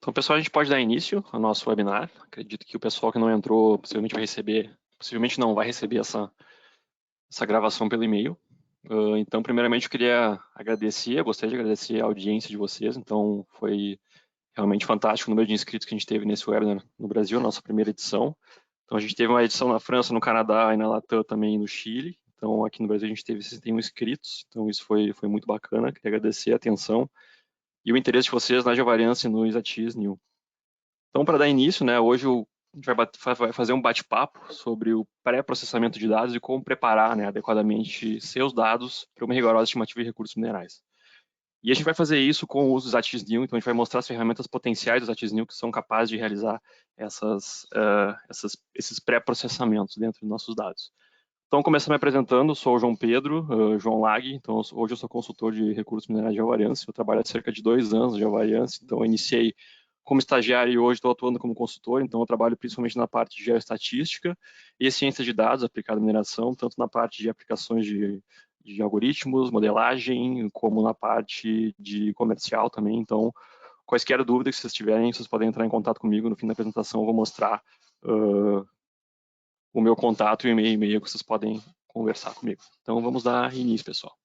Então, pessoal, a gente pode dar início ao nosso webinar. Acredito que o pessoal que não entrou possivelmente não vai receber essa gravação pelo e-mail. Então, primeiramente, eu queria gostaria de agradecer a audiência de vocês. Então, foi realmente fantástico o número de inscritos que a gente teve nesse webinar no Brasil, nossa primeira edição. Então, a gente teve uma edição na França, no Canadá e na Latam também, no Chile. Então, aqui no Brasil a gente teve 61 inscritos. Então, isso foi muito bacana. Queria agradecer a atenção e o interesse de vocês na Geovariance e no Exatis New. Então, para dar início, né, hoje a gente vai fazer um bate-papo sobre o pré-processamento de dados e como preparar, né, adequadamente seus dados para uma rigorosa estimativa de recursos minerais. E a gente vai fazer isso com o uso do AtisNew, então a gente vai mostrar as ferramentas potenciais do AtisNew que são capazes de realizar esses pré-processamentos dentro dos nossos dados. Então, começando me apresentando, sou o João Pedro, João Lag, então hoje eu sou consultor de recursos minerais de Geovariance, eu trabalho há cerca de 2 anos de Geovariance, então eu iniciei como estagiário e hoje estou atuando como consultor, então eu trabalho principalmente na parte de geoestatística e ciência de dados aplicada à mineração, tanto na parte de aplicações de algoritmos, modelagem, como na parte de comercial também. Então, quaisquer dúvidas que vocês tiverem, vocês podem entrar em contato comigo. No fim da apresentação eu vou mostrar o meu contato e o e-mail que vocês podem conversar comigo. Então, vamos dar início, pessoal.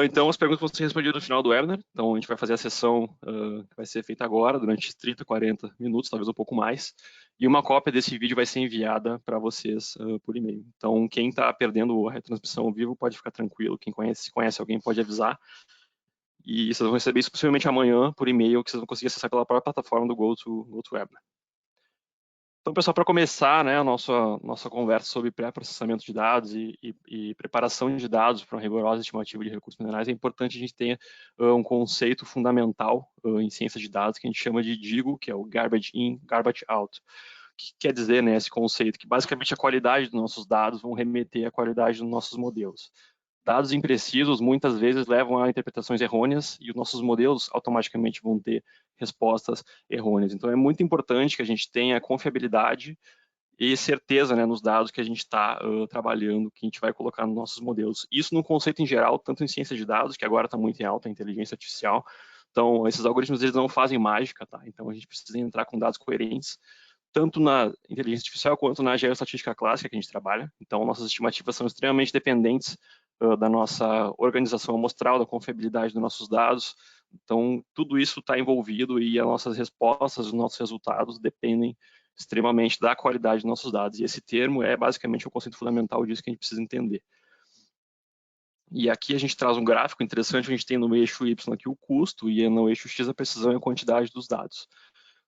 Então, as perguntas vão ser respondidas no final do webinar. Então, a gente vai fazer a sessão que vai ser feita agora, durante 30, 40 minutos, talvez um pouco mais. E uma cópia desse vídeo vai ser enviada para vocês por e-mail. Então, quem está perdendo a retransmissão ao vivo pode ficar tranquilo. Quem conhece alguém pode avisar. E vocês vão receber isso possivelmente amanhã por e-mail, que vocês vão conseguir acessar pela própria plataforma do GoToWebinar. Então, pessoal, para começar, né, a nossa conversa sobre pré-processamento de dados e preparação de dados para uma rigorosa estimativa de recursos minerais, é importante a gente ter um conceito fundamental em ciência de dados que a gente chama de GIGO, que é o Garbage In, Garbage Out. O que quer dizer, né, esse conceito? Que basicamente a qualidade dos nossos dados vão remeter à qualidade dos nossos modelos. Dados imprecisos muitas vezes levam a interpretações errôneas e os nossos modelos automaticamente vão ter respostas errôneas. Então, é muito importante que a gente tenha confiabilidade e certeza, né, nos dados que a gente está trabalhando, que a gente vai colocar nos nossos modelos. Isso no conceito em geral, tanto em ciência de dados, que agora está muito em alta, a inteligência artificial. Então, esses algoritmos eles não fazem mágica, tá? Então, a gente precisa entrar com dados coerentes, tanto na inteligência artificial quanto na geoestatística clássica que a gente trabalha. Então, nossas estimativas são extremamente dependentes da nossa organização amostral, da confiabilidade dos nossos dados. Então, tudo isso está envolvido e as nossas respostas, os nossos resultados dependem extremamente da qualidade dos nossos dados. E esse termo é basicamente o conceito fundamental disso que a gente precisa entender. E aqui a gente traz um gráfico interessante, a gente tem no eixo Y aqui o custo e no eixo X a precisão e a quantidade dos dados.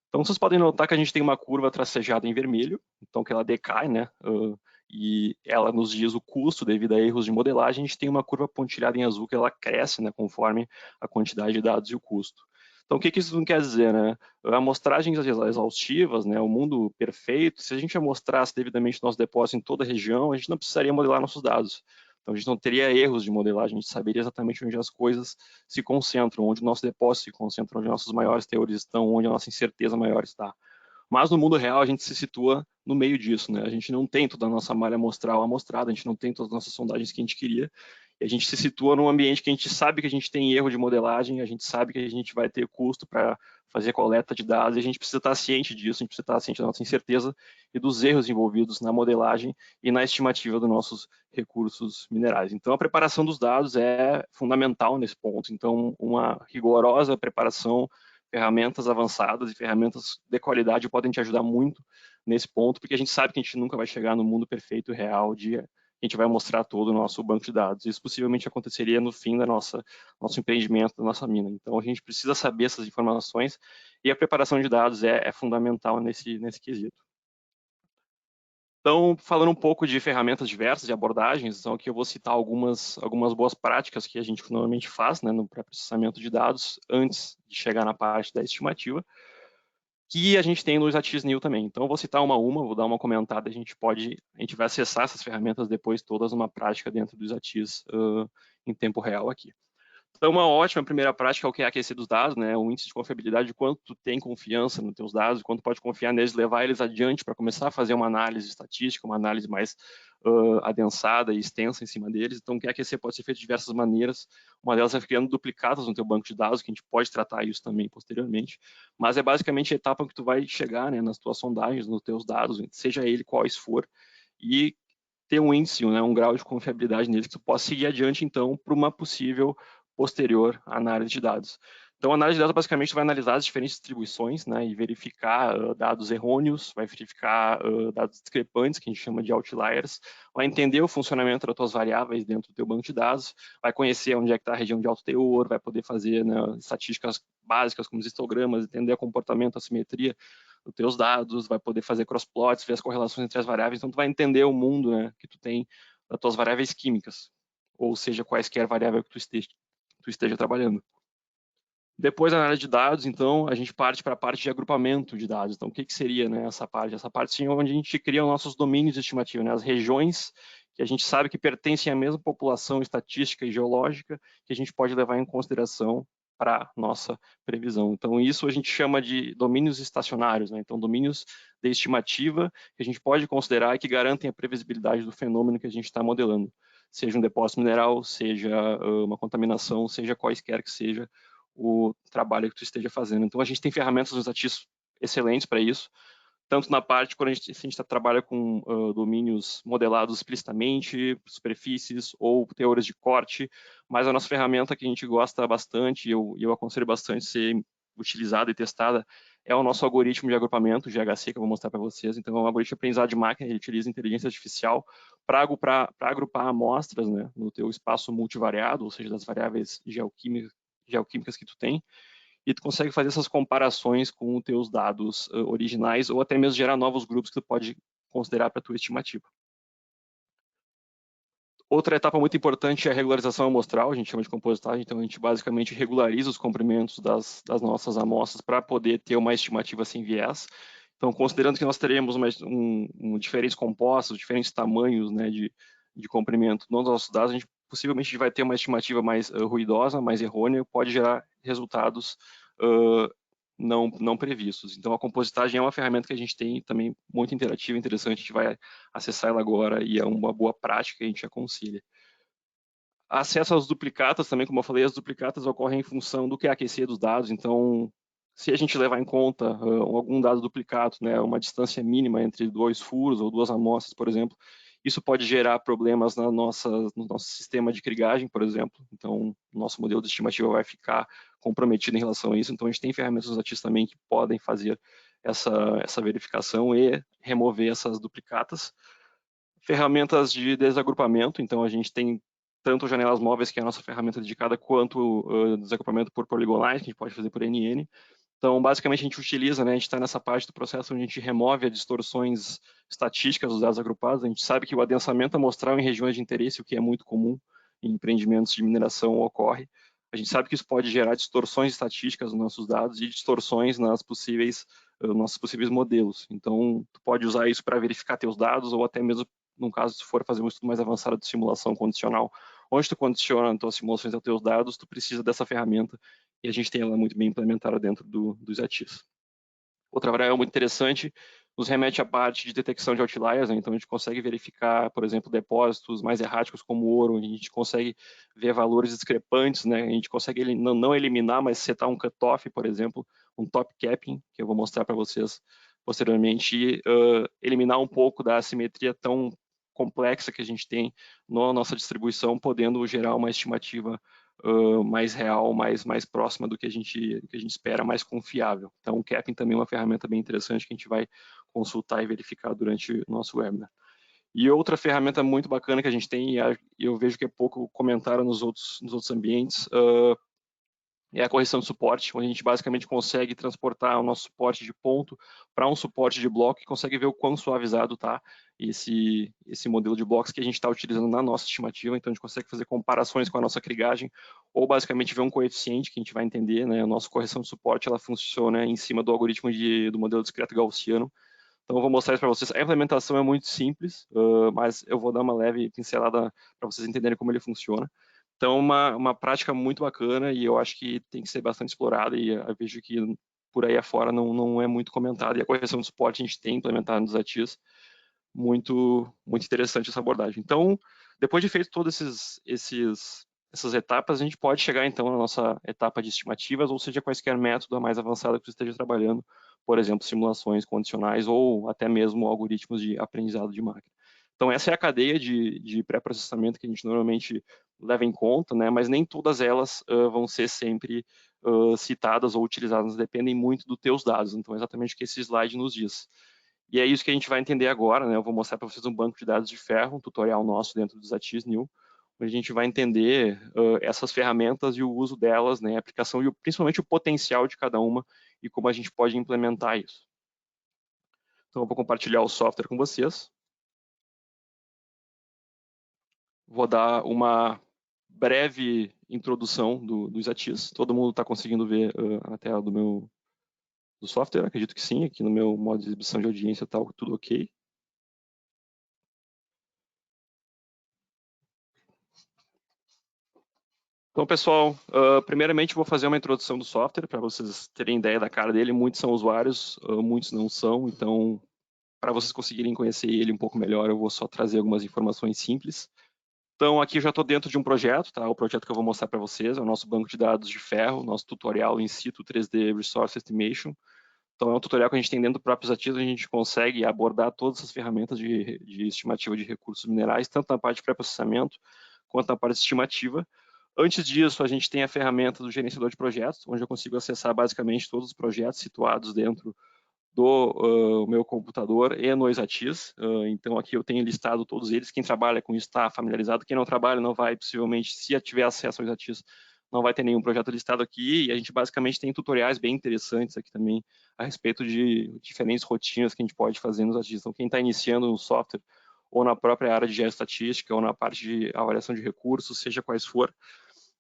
Então, vocês podem notar que a gente tem uma curva tracejada em vermelho, então que ela decai, né? E ela nos diz o custo devido a erros de modelagem. A gente tem uma curva pontilhada em azul que ela cresce, né, conforme a quantidade de dados e o custo. Então, o que isso não quer dizer, né? Amostragens exaustivas, né, o mundo perfeito, se a gente amostrasse devidamente nosso depósito em toda a região, a gente não precisaria modelar nossos dados. Então, a gente não teria erros de modelagem, a gente saberia exatamente onde as coisas se concentram, onde o nosso depósito se concentra, onde nossos maiores teores estão, onde a nossa incerteza maior está. Mas no mundo real a gente se situa no meio disso, né? A gente não tem toda a nossa malha amostral amostrada, a gente não tem todas as nossas sondagens que a gente queria, e a gente se situa num ambiente que a gente sabe que a gente tem erro de modelagem, a gente sabe que a gente vai ter custo para fazer coleta de dados, e a gente precisa estar ciente disso, a gente precisa estar ciente da nossa incerteza e dos erros envolvidos na modelagem e na estimativa dos nossos recursos minerais. Então, a preparação dos dados é fundamental nesse ponto. Então, uma rigorosa preparação, ferramentas avançadas e ferramentas de qualidade podem te ajudar muito nesse ponto, porque a gente sabe que a gente nunca vai chegar no mundo perfeito e real de a gente vai mostrar todo o nosso banco de dados. Isso possivelmente aconteceria no fim da nosso empreendimento, da nossa mina. Então, a gente precisa saber essas informações e a preparação de dados é fundamental nesse quesito. Então, falando um pouco de ferramentas diversas, de abordagens, então aqui eu vou citar algumas boas práticas que a gente normalmente faz, né, no pré-processamento de dados antes de chegar na parte da estimativa, que a gente tem no AtisNew também. Então, eu vou citar vou dar uma comentada, a gente vai acessar essas ferramentas depois todas numa prática dentro do Atis em tempo real aqui. Então, uma ótima primeira prática é o QAQC dos dados, né? O índice de confiabilidade, de quanto tu tem confiança nos teus dados, quanto pode confiar neles, levar eles adiante para começar a fazer uma análise estatística, uma análise mais adensada e extensa em cima deles. Então, o QAQC pode ser feito de diversas maneiras. Uma delas é criando duplicatas no teu banco de dados, que a gente pode tratar isso também posteriormente. Mas é basicamente a etapa que tu vai chegar, né, nas tuas sondagens, nos teus dados, seja ele quais for, e ter um índice, né, um grau de confiabilidade neles que tu possa seguir adiante, então, para uma possível posterior análise de dados. Então, a análise de dados, basicamente, vai analisar as diferentes distribuições, né, e verificar dados errôneos, vai verificar dados discrepantes, que a gente chama de outliers, vai entender o funcionamento das tuas variáveis dentro do teu banco de dados, vai conhecer onde é que está a região de alto teor, vai poder fazer, né, estatísticas básicas, como os histogramas, entender o comportamento, a simetria dos teus dados, vai poder fazer crossplots, ver as correlações entre as variáveis, então tu vai entender o mundo, né, que tu tem das tuas variáveis químicas, ou seja, quaisquer variáveis que tu esteja trabalhando. Depois da análise de dados, então, a gente parte para a parte de agrupamento de dados. Então, o que seria, né, essa parte? Essa parte sim, onde a gente cria os nossos domínios de estimativa, né, as regiões que a gente sabe que pertencem à mesma população estatística e geológica que a gente pode levar em consideração para nossa previsão. Então, isso a gente chama de domínios estacionários, né? Então, domínios de estimativa que a gente pode considerar e que garantem a previsibilidade do fenômeno que a gente está modelando, seja um depósito mineral, seja uma contaminação, seja quaisquer que seja o trabalho que tu esteja fazendo. Então, a gente tem ferramentas nos ativos excelentes para isso, tanto na parte quando a gente trabalha com domínios modelados explicitamente, superfícies ou teorias de corte, mas a nossa ferramenta que a gente gosta bastante, e eu aconselho bastante ser utilizada e testada, é o nosso algoritmo de agrupamento, GHC, que eu vou mostrar para vocês. Então, é um algoritmo de aprendizado de máquina, ele utiliza inteligência artificial para agrupar amostras, né, no teu espaço multivariado, ou seja, das variáveis geoquímicas que tu tem, e tu consegue fazer essas comparações com os teus dados originais ou até mesmo gerar novos grupos que tu pode considerar para a tua estimativa. Outra etapa muito importante é a regularização amostral, a gente chama de compositagem, então a gente basicamente regulariza os comprimentos das nossas amostras para poder ter uma estimativa sem viés. Então, considerando que nós teremos diferentes compostos, diferentes tamanhos, né, de comprimento nos nossos dados, a gente possivelmente vai ter uma estimativa mais ruidosa, mais errônea, pode gerar resultados não previstos. Então, a compositagem é uma ferramenta que a gente tem também muito interativa, interessante, a gente vai acessar ela agora e é uma boa prática que a gente aconselha. Acesso às duplicatas também, como eu falei, as duplicatas ocorrem em função do QAQC dos dados, então, se a gente levar em conta algum dado duplicado, né, uma distância mínima entre dois furos ou duas amostras, por exemplo, isso pode gerar problemas no nosso sistema de krigagem, por exemplo. Então, o nosso modelo de estimativa vai ficar comprometido em relação a isso. Então, a gente tem ferramentas usativas também que podem fazer essa verificação e remover essas duplicatas. Ferramentas de desagrupamento, então a gente tem tanto janelas móveis, que é a nossa ferramenta dedicada, quanto desagrupamento por poligonais, que a gente pode fazer por NN. Então, basicamente, a gente utiliza, né, a gente está nessa parte do processo onde a gente remove as distorções estatísticas dos dados agrupados. A gente sabe que o adensamento amostral em regiões de interesse, o que é muito comum em empreendimentos de mineração, ocorre. A gente sabe que isso pode gerar distorções estatísticas nos nossos dados e distorções nossos possíveis modelos. Então, tu pode usar isso para verificar teus dados ou até mesmo, num caso, se for fazer um estudo mais avançado de simulação condicional, onde tu condiciona as tuas simulações aos teus dados, tu precisa dessa ferramenta e a gente tem ela muito bem implementada dentro dos ativos. Outra variável muito interessante nos remete à parte de detecção de outliers, né? Então a gente consegue verificar, por exemplo, depósitos mais erráticos como ouro, a gente consegue ver valores discrepantes, né? A gente consegue não eliminar, mas setar um cutoff, por exemplo, um top capping, que eu vou mostrar para vocês posteriormente, e eliminar um pouco da assimetria tão complexa que a gente tem na nossa distribuição, podendo gerar uma estimativa mais real, mais próxima do que a gente espera, mais confiável. Então, o Capping também é uma ferramenta bem interessante que a gente vai consultar e verificar durante o nosso webinar. E outra ferramenta muito bacana que a gente tem, e eu vejo que é pouco comentário nos outros ambientes, é a correção de suporte, onde a gente basicamente consegue transportar o nosso suporte de ponto para um suporte de bloco e consegue ver o quão suavizado está esse modelo de blocos que a gente está utilizando na nossa estimativa. Então, a gente consegue fazer comparações com a nossa krigagem ou basicamente ver um coeficiente que a gente vai entender, né? A nossa correção de suporte, ela funciona em cima do algoritmo do modelo discreto gaussiano. Então, eu vou mostrar isso para vocês. A implementação é muito simples, mas eu vou dar uma leve pincelada para vocês entenderem como ele funciona. Então, uma prática muito bacana e eu acho que tem que ser bastante explorada e eu vejo que por aí afora não é muito comentada. E a correção do suporte a gente tem implementado nos ATIs, muito interessante essa abordagem. Então, depois de feito todas essas etapas, a gente pode chegar então na nossa etapa de estimativas, ou seja, quaisquer método mais avançado que você esteja trabalhando, por exemplo, simulações condicionais ou até mesmo algoritmos de aprendizado de máquina. Então, essa é a cadeia de pré-processamento que a gente normalmente leva em conta, né? Mas nem todas elas vão ser sempre citadas ou utilizadas, dependem muito dos teus dados. Então, é exatamente o que esse slide nos diz. E é isso que a gente vai entender agora, né? Eu vou mostrar para vocês um banco de dados de ferro, um tutorial nosso dentro do ZATIS New, onde a gente vai entender essas ferramentas e o uso delas, né? A aplicação e principalmente o potencial de cada uma e como a gente pode implementar isso. Então, eu vou compartilhar o software com vocês. Vou dar uma breve introdução do ZATIS. Todo mundo está conseguindo ver a tela do software? Acredito que sim. Aqui no meu modo de exibição de audiência está tudo ok. Então, pessoal, primeiramente vou fazer uma introdução do software para vocês terem ideia da cara dele. Muitos são usuários, muitos não são. Então, para vocês conseguirem conhecer ele um pouco melhor, eu vou só trazer algumas informações simples. Então, aqui eu já estou dentro de um projeto, tá? O projeto que eu vou mostrar para vocês é o nosso banco de dados de ferro, nosso tutorial in situ 3D Resource Estimation. Então, é um tutorial que a gente tem dentro do próprio ZATIS, a gente consegue abordar todas as ferramentas de estimativa de recursos minerais, tanto na parte de pré-processamento quanto na parte de estimativa. Antes disso, a gente tem a ferramenta do gerenciador de projetos, onde eu consigo acessar basicamente todos os projetos situados dentro do meu computador e no ZATIS. Então, aqui eu tenho listado todos eles. Quem trabalha com isso está familiarizado. Quem não trabalha não vai, possivelmente, se tiver acesso ao ZATIS, não vai ter nenhum projeto listado aqui. E a gente basicamente tem tutoriais bem interessantes aqui também a respeito de diferentes rotinas que a gente pode fazer no ZATIS. Então, quem está iniciando no software ou na própria área de geoestatística ou na parte de avaliação de recursos, seja quais for,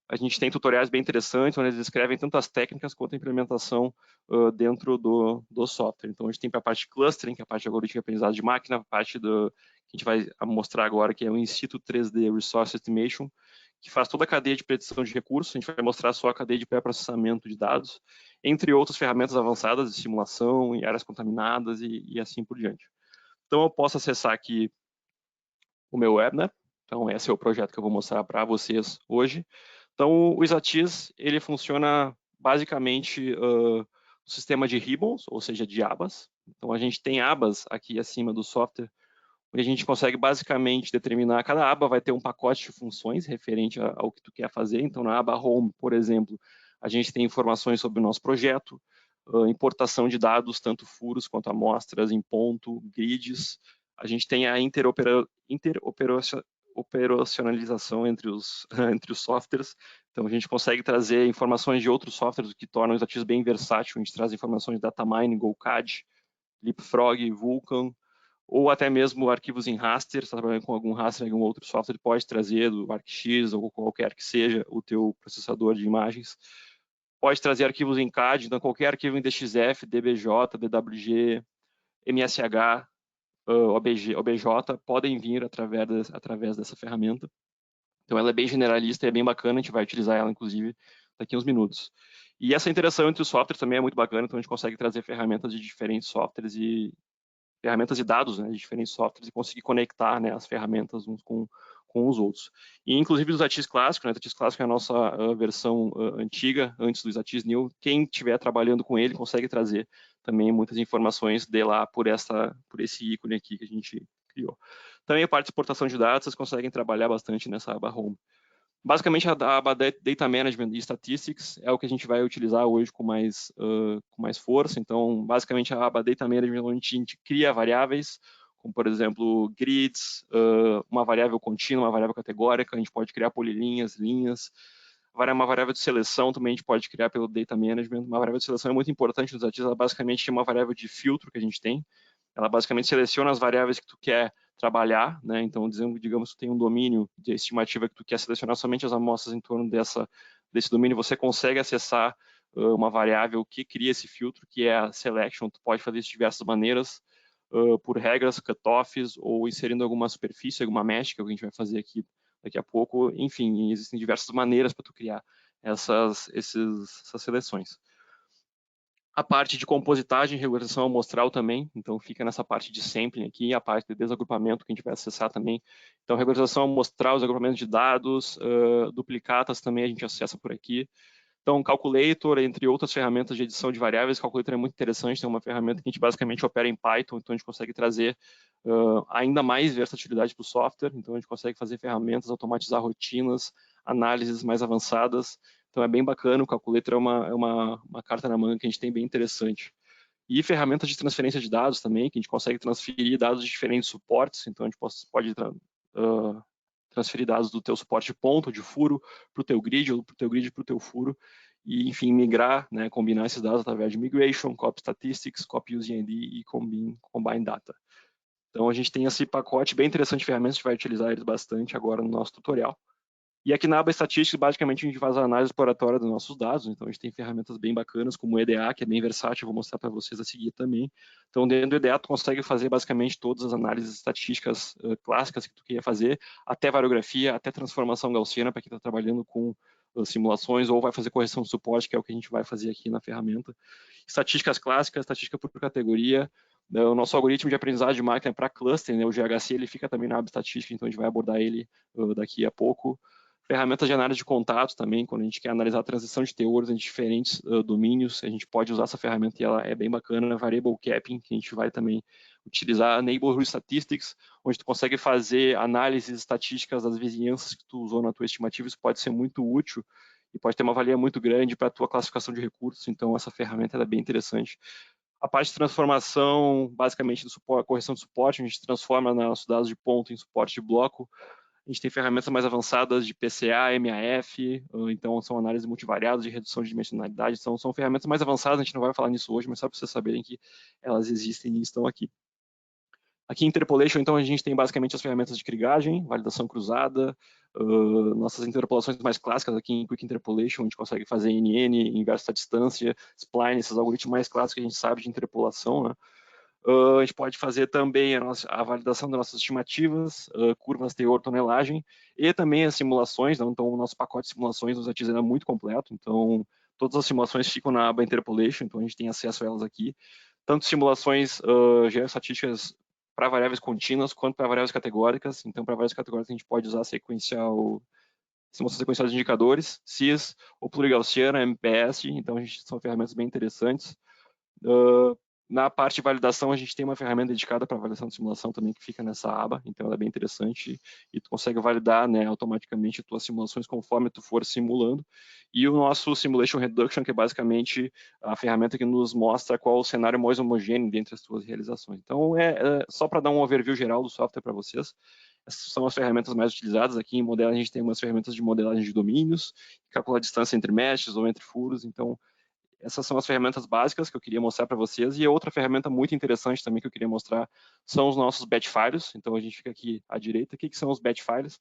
a gente tem tutoriais bem interessantes, onde eles descrevem tanto as técnicas quanto a implementação dentro do software. Então, a gente tem para a parte de clustering, que é a parte de algoritmo de aprendizado de máquina, a parte que a gente vai mostrar agora, que é o in situ 3D Resource Estimation, que faz toda a cadeia de predição de recursos. A gente vai mostrar só a cadeia de pré-processamento de dados, entre outras ferramentas avançadas de simulação, em áreas contaminadas e assim por diante. Então, eu posso acessar aqui o meu webinar. Então, esse é o projeto que eu vou mostrar para vocês hoje. Então, o ZATIS, ele funciona basicamente no sistema de ribbons, ou seja, de abas. Então, a gente tem abas aqui acima do software, onde a gente consegue basicamente determinar, cada aba vai ter um pacote de funções referente ao que tu quer fazer. Então, na aba Home, por exemplo, a gente tem informações sobre o nosso projeto, importação de dados, tanto furos quanto amostras em ponto, grids. A gente tem a interoperacionalização entre os, entre os softwares. Então, a gente consegue trazer informações de outros softwares, o que torna o ZATIS bem versátil. A gente traz informações de Datamine, GoCAD, Leapfrog, Vulkan, ou até mesmo arquivos em raster, se está trabalhando com algum raster, algum outro software, pode trazer do ArcX ou qualquer que seja o teu processador de imagens. Pode trazer arquivos em CAD, então qualquer arquivo em DXF, DBJ, DWG, MSH, OBJ, podem vir através dessa ferramenta. Então ela é bem generalista e é bem bacana, a gente vai utilizar ela, inclusive, daqui a uns minutos. E essa interação entre os softwares também é muito bacana, então a gente consegue trazer ferramentas de diferentes softwares e ferramentas e dados, né, de diferentes softwares e conseguir conectar, né, as ferramentas uns com os outros. E inclusive o ZATIS clássico, né, o ZATIS clássico é a nossa versão antiga, antes do ZATIS New. Quem estiver trabalhando com ele consegue trazer também muitas informações de lá por esse ícone aqui que a gente criou. Também a parte de exportação de dados, vocês conseguem trabalhar bastante nessa aba Home. Basicamente, a aba Data Management e Statistics é o que a gente vai utilizar hoje com mais força. Então, basicamente, a aba Data Management, onde a gente cria variáveis, como, por exemplo, grids, uma variável contínua, uma variável categórica, a gente pode criar polilinhas, linhas. Uma variável de seleção também a gente pode criar pelo Data Management. Uma variável de seleção é muito importante nos ATIS, ela basicamente é uma variável de filtro que a gente tem. Ela basicamente seleciona as variáveis que tu quer trabalhar, né? Então, digamos que tu tem um domínio de estimativa que tu quer selecionar somente as amostras em torno desse domínio, você consegue acessar uma variável que cria esse filtro, que é a selection. Tu pode fazer isso de diversas maneiras, por regras, cutoffs, ou inserindo alguma superfície, alguma mesh, que é o que a gente vai fazer aqui daqui a pouco. Enfim, existem diversas maneiras para tu criar essas seleções. A parte de compositagem, regulação amostral também, então fica nessa parte de sampling aqui, a parte de desagrupamento que a gente vai acessar também. Então, regularização amostral, desagrupamento de dados, duplicatas também a gente acessa por aqui. Então, Calculator, entre outras ferramentas de edição de variáveis, Calculator é muito interessante, é uma ferramenta que a gente basicamente opera em Python, então a gente consegue trazer ainda mais versatilidade para o software, então a gente consegue fazer ferramentas, automatizar rotinas, análises mais avançadas, então é bem bacana, o Calculator é uma carta na manga que a gente tem bem interessante. E ferramentas de transferência de dados também, que a gente consegue transferir dados de diferentes suportes, então a gente pode transferir dados do teu suporte de ponto, de furo, para o teu grid, ou para o teu grid para o teu furo, e, enfim, migrar, né, combinar esses dados através de migration, copy statistics, copy use ID e combine data. Então, a gente tem esse pacote bem interessante de ferramentas, a gente vai utilizar eles bastante agora no nosso tutorial. E aqui na aba Statistics, basicamente, a gente faz a análise exploratória dos nossos dados. Então, a gente tem ferramentas bem bacanas, como o EDA, que é bem versátil, vou mostrar para vocês a seguir também. Então, dentro do EDA, tu consegue fazer basicamente todas as análises estatísticas clássicas que tu queria fazer, até variografia, até transformação gaussiana, para quem está trabalhando com simulações, ou vai fazer correção de suporte, que é o que a gente vai fazer aqui na ferramenta. Estatísticas clássicas, estatística por categoria. O nosso algoritmo de aprendizagem de máquina para cluster, né, o GHC, ele fica também na aba Estatística, então a gente vai abordar ele daqui a pouco. Ferramentas de análise de contatos também, quando a gente quer analisar a transição de teores em diferentes domínios, a gente pode usar essa ferramenta e ela é bem bacana. Variable Capping, que a gente vai também utilizar. Neighborhood Statistics, onde tu consegue fazer análises estatísticas das vizinhanças que tu usou na tua estimativa. Isso pode ser muito útil e pode ter uma valia muito grande para a tua classificação de recursos, então essa ferramenta é bem interessante. A parte de transformação, basicamente, do suporte, correção de suporte, a gente transforma nossos dados de ponto em suporte de bloco. A gente tem ferramentas mais avançadas de PCA, MAF, então são análises multivariadas de redução de dimensionalidade, são ferramentas mais avançadas, a gente não vai falar nisso hoje, mas só para vocês saberem que elas existem e estão aqui. Aqui em Interpolation, então, a gente tem basicamente as ferramentas de krigagem, validação cruzada, nossas interpolações mais clássicas aqui em Quick Interpolation, a gente consegue fazer NN, inverso à distância, spline, esses algoritmos mais clássicos que a gente sabe de interpolação, né? A gente pode fazer também a validação das nossas estimativas, curvas teor, tonelagem, e também as simulações. Então, o nosso pacote de simulações nos é muito completo. Então, todas as simulações ficam na aba Interpolation, então a gente tem acesso a elas aqui. Tanto simulações geoestatísticas para variáveis contínuas, quanto para variáveis categóricas. Então, para variáveis categóricas, a gente pode usar simulação sequencial de indicadores, CIS, ou plurigaussiana, MPS. Então, são ferramentas bem interessantes. Na parte de validação, a gente tem uma ferramenta dedicada para avaliação de simulação também, que fica nessa aba, então ela é bem interessante e tu consegue validar, né, automaticamente as tuas simulações conforme tu for simulando. E o nosso Simulation Reduction, que é basicamente a ferramenta que nos mostra qual o cenário mais homogêneo dentre as tuas realizações. Então, só para dar um overview geral do software para vocês, essas são as ferramentas mais utilizadas. Aqui em modelagem, a gente tem umas ferramentas de modelagem de domínios, calcular a distância entre meshes ou entre furos, então essas são as ferramentas básicas que eu queria mostrar para vocês. E outra ferramenta muito interessante também que eu queria mostrar são os nossos batch files. Então, a gente fica aqui à direita. O que são os batch files?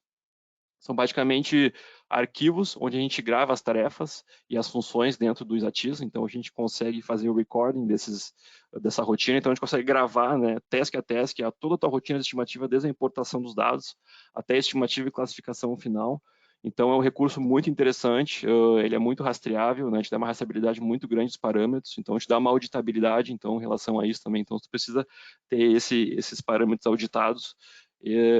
São basicamente arquivos onde a gente grava as tarefas e as funções dentro do Exatis. Então, a gente consegue fazer o recording dessa rotina. Então, a gente consegue gravar, né, task a task, toda a tua rotina de estimativa, desde a importação dos dados até a estimativa e classificação final. Então, é um recurso muito interessante, ele é muito rastreável, né? Te dá uma rastreabilidade muito grande dos parâmetros, então te dá uma auditabilidade, então, em relação a isso também. Então, você precisa ter esses parâmetros auditados.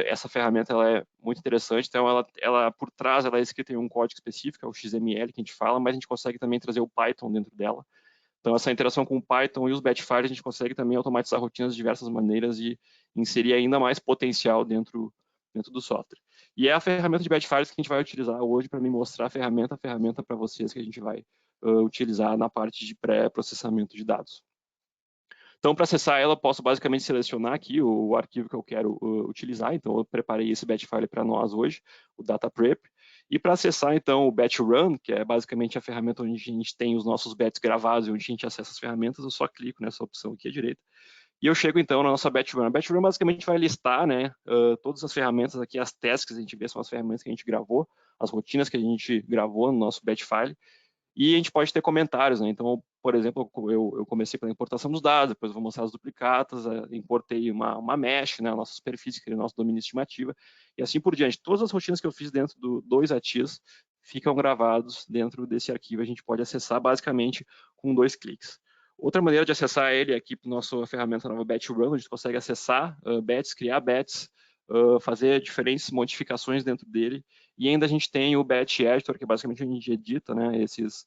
Essa ferramenta ela é muito interessante, então ela por trás ela é escrita em um código específico, é o XML que a gente fala, mas a gente consegue também trazer o Python dentro dela. Então, essa interação com o Python e os batch files, a gente consegue também automatizar rotinas de diversas maneiras e inserir ainda mais potencial dentro do software. E é a ferramenta de batch files que a gente vai utilizar hoje para me mostrar a ferramenta para vocês que a gente vai utilizar na parte de pré-processamento de dados. Então, para acessar ela, eu posso basicamente selecionar aqui o arquivo que eu quero utilizar. Então, eu preparei esse batch file para nós hoje, o data prep. E para acessar, então, o batch run, que é basicamente a ferramenta onde a gente tem os nossos batches gravados e onde a gente acessa as ferramentas, eu só clico nessa opção aqui à direita. E eu chego, então, na nossa batch run. A batch run basicamente vai listar, né, todas as ferramentas aqui, as tasks que a gente vê são as ferramentas que a gente gravou, as rotinas que a gente gravou no nosso batch file. E a gente pode ter comentários, né? Então, por exemplo, eu comecei pela importação dos dados, depois eu vou mostrar as duplicatas, importei uma mesh, né, a nossa superfície, que é o nosso domínio estimativa, e assim por diante. Todas as rotinas que eu fiz dentro do Exatias ficam gravados dentro desse arquivo, a gente pode acessar basicamente com 2 cliques. Outra maneira de acessar ele é aqui para a nossa ferramenta nova Batch Run, a gente consegue acessar batches, criar batches, fazer diferentes modificações dentro dele, e ainda a gente tem o Batch Editor, que é basicamente a gente edita, né, esses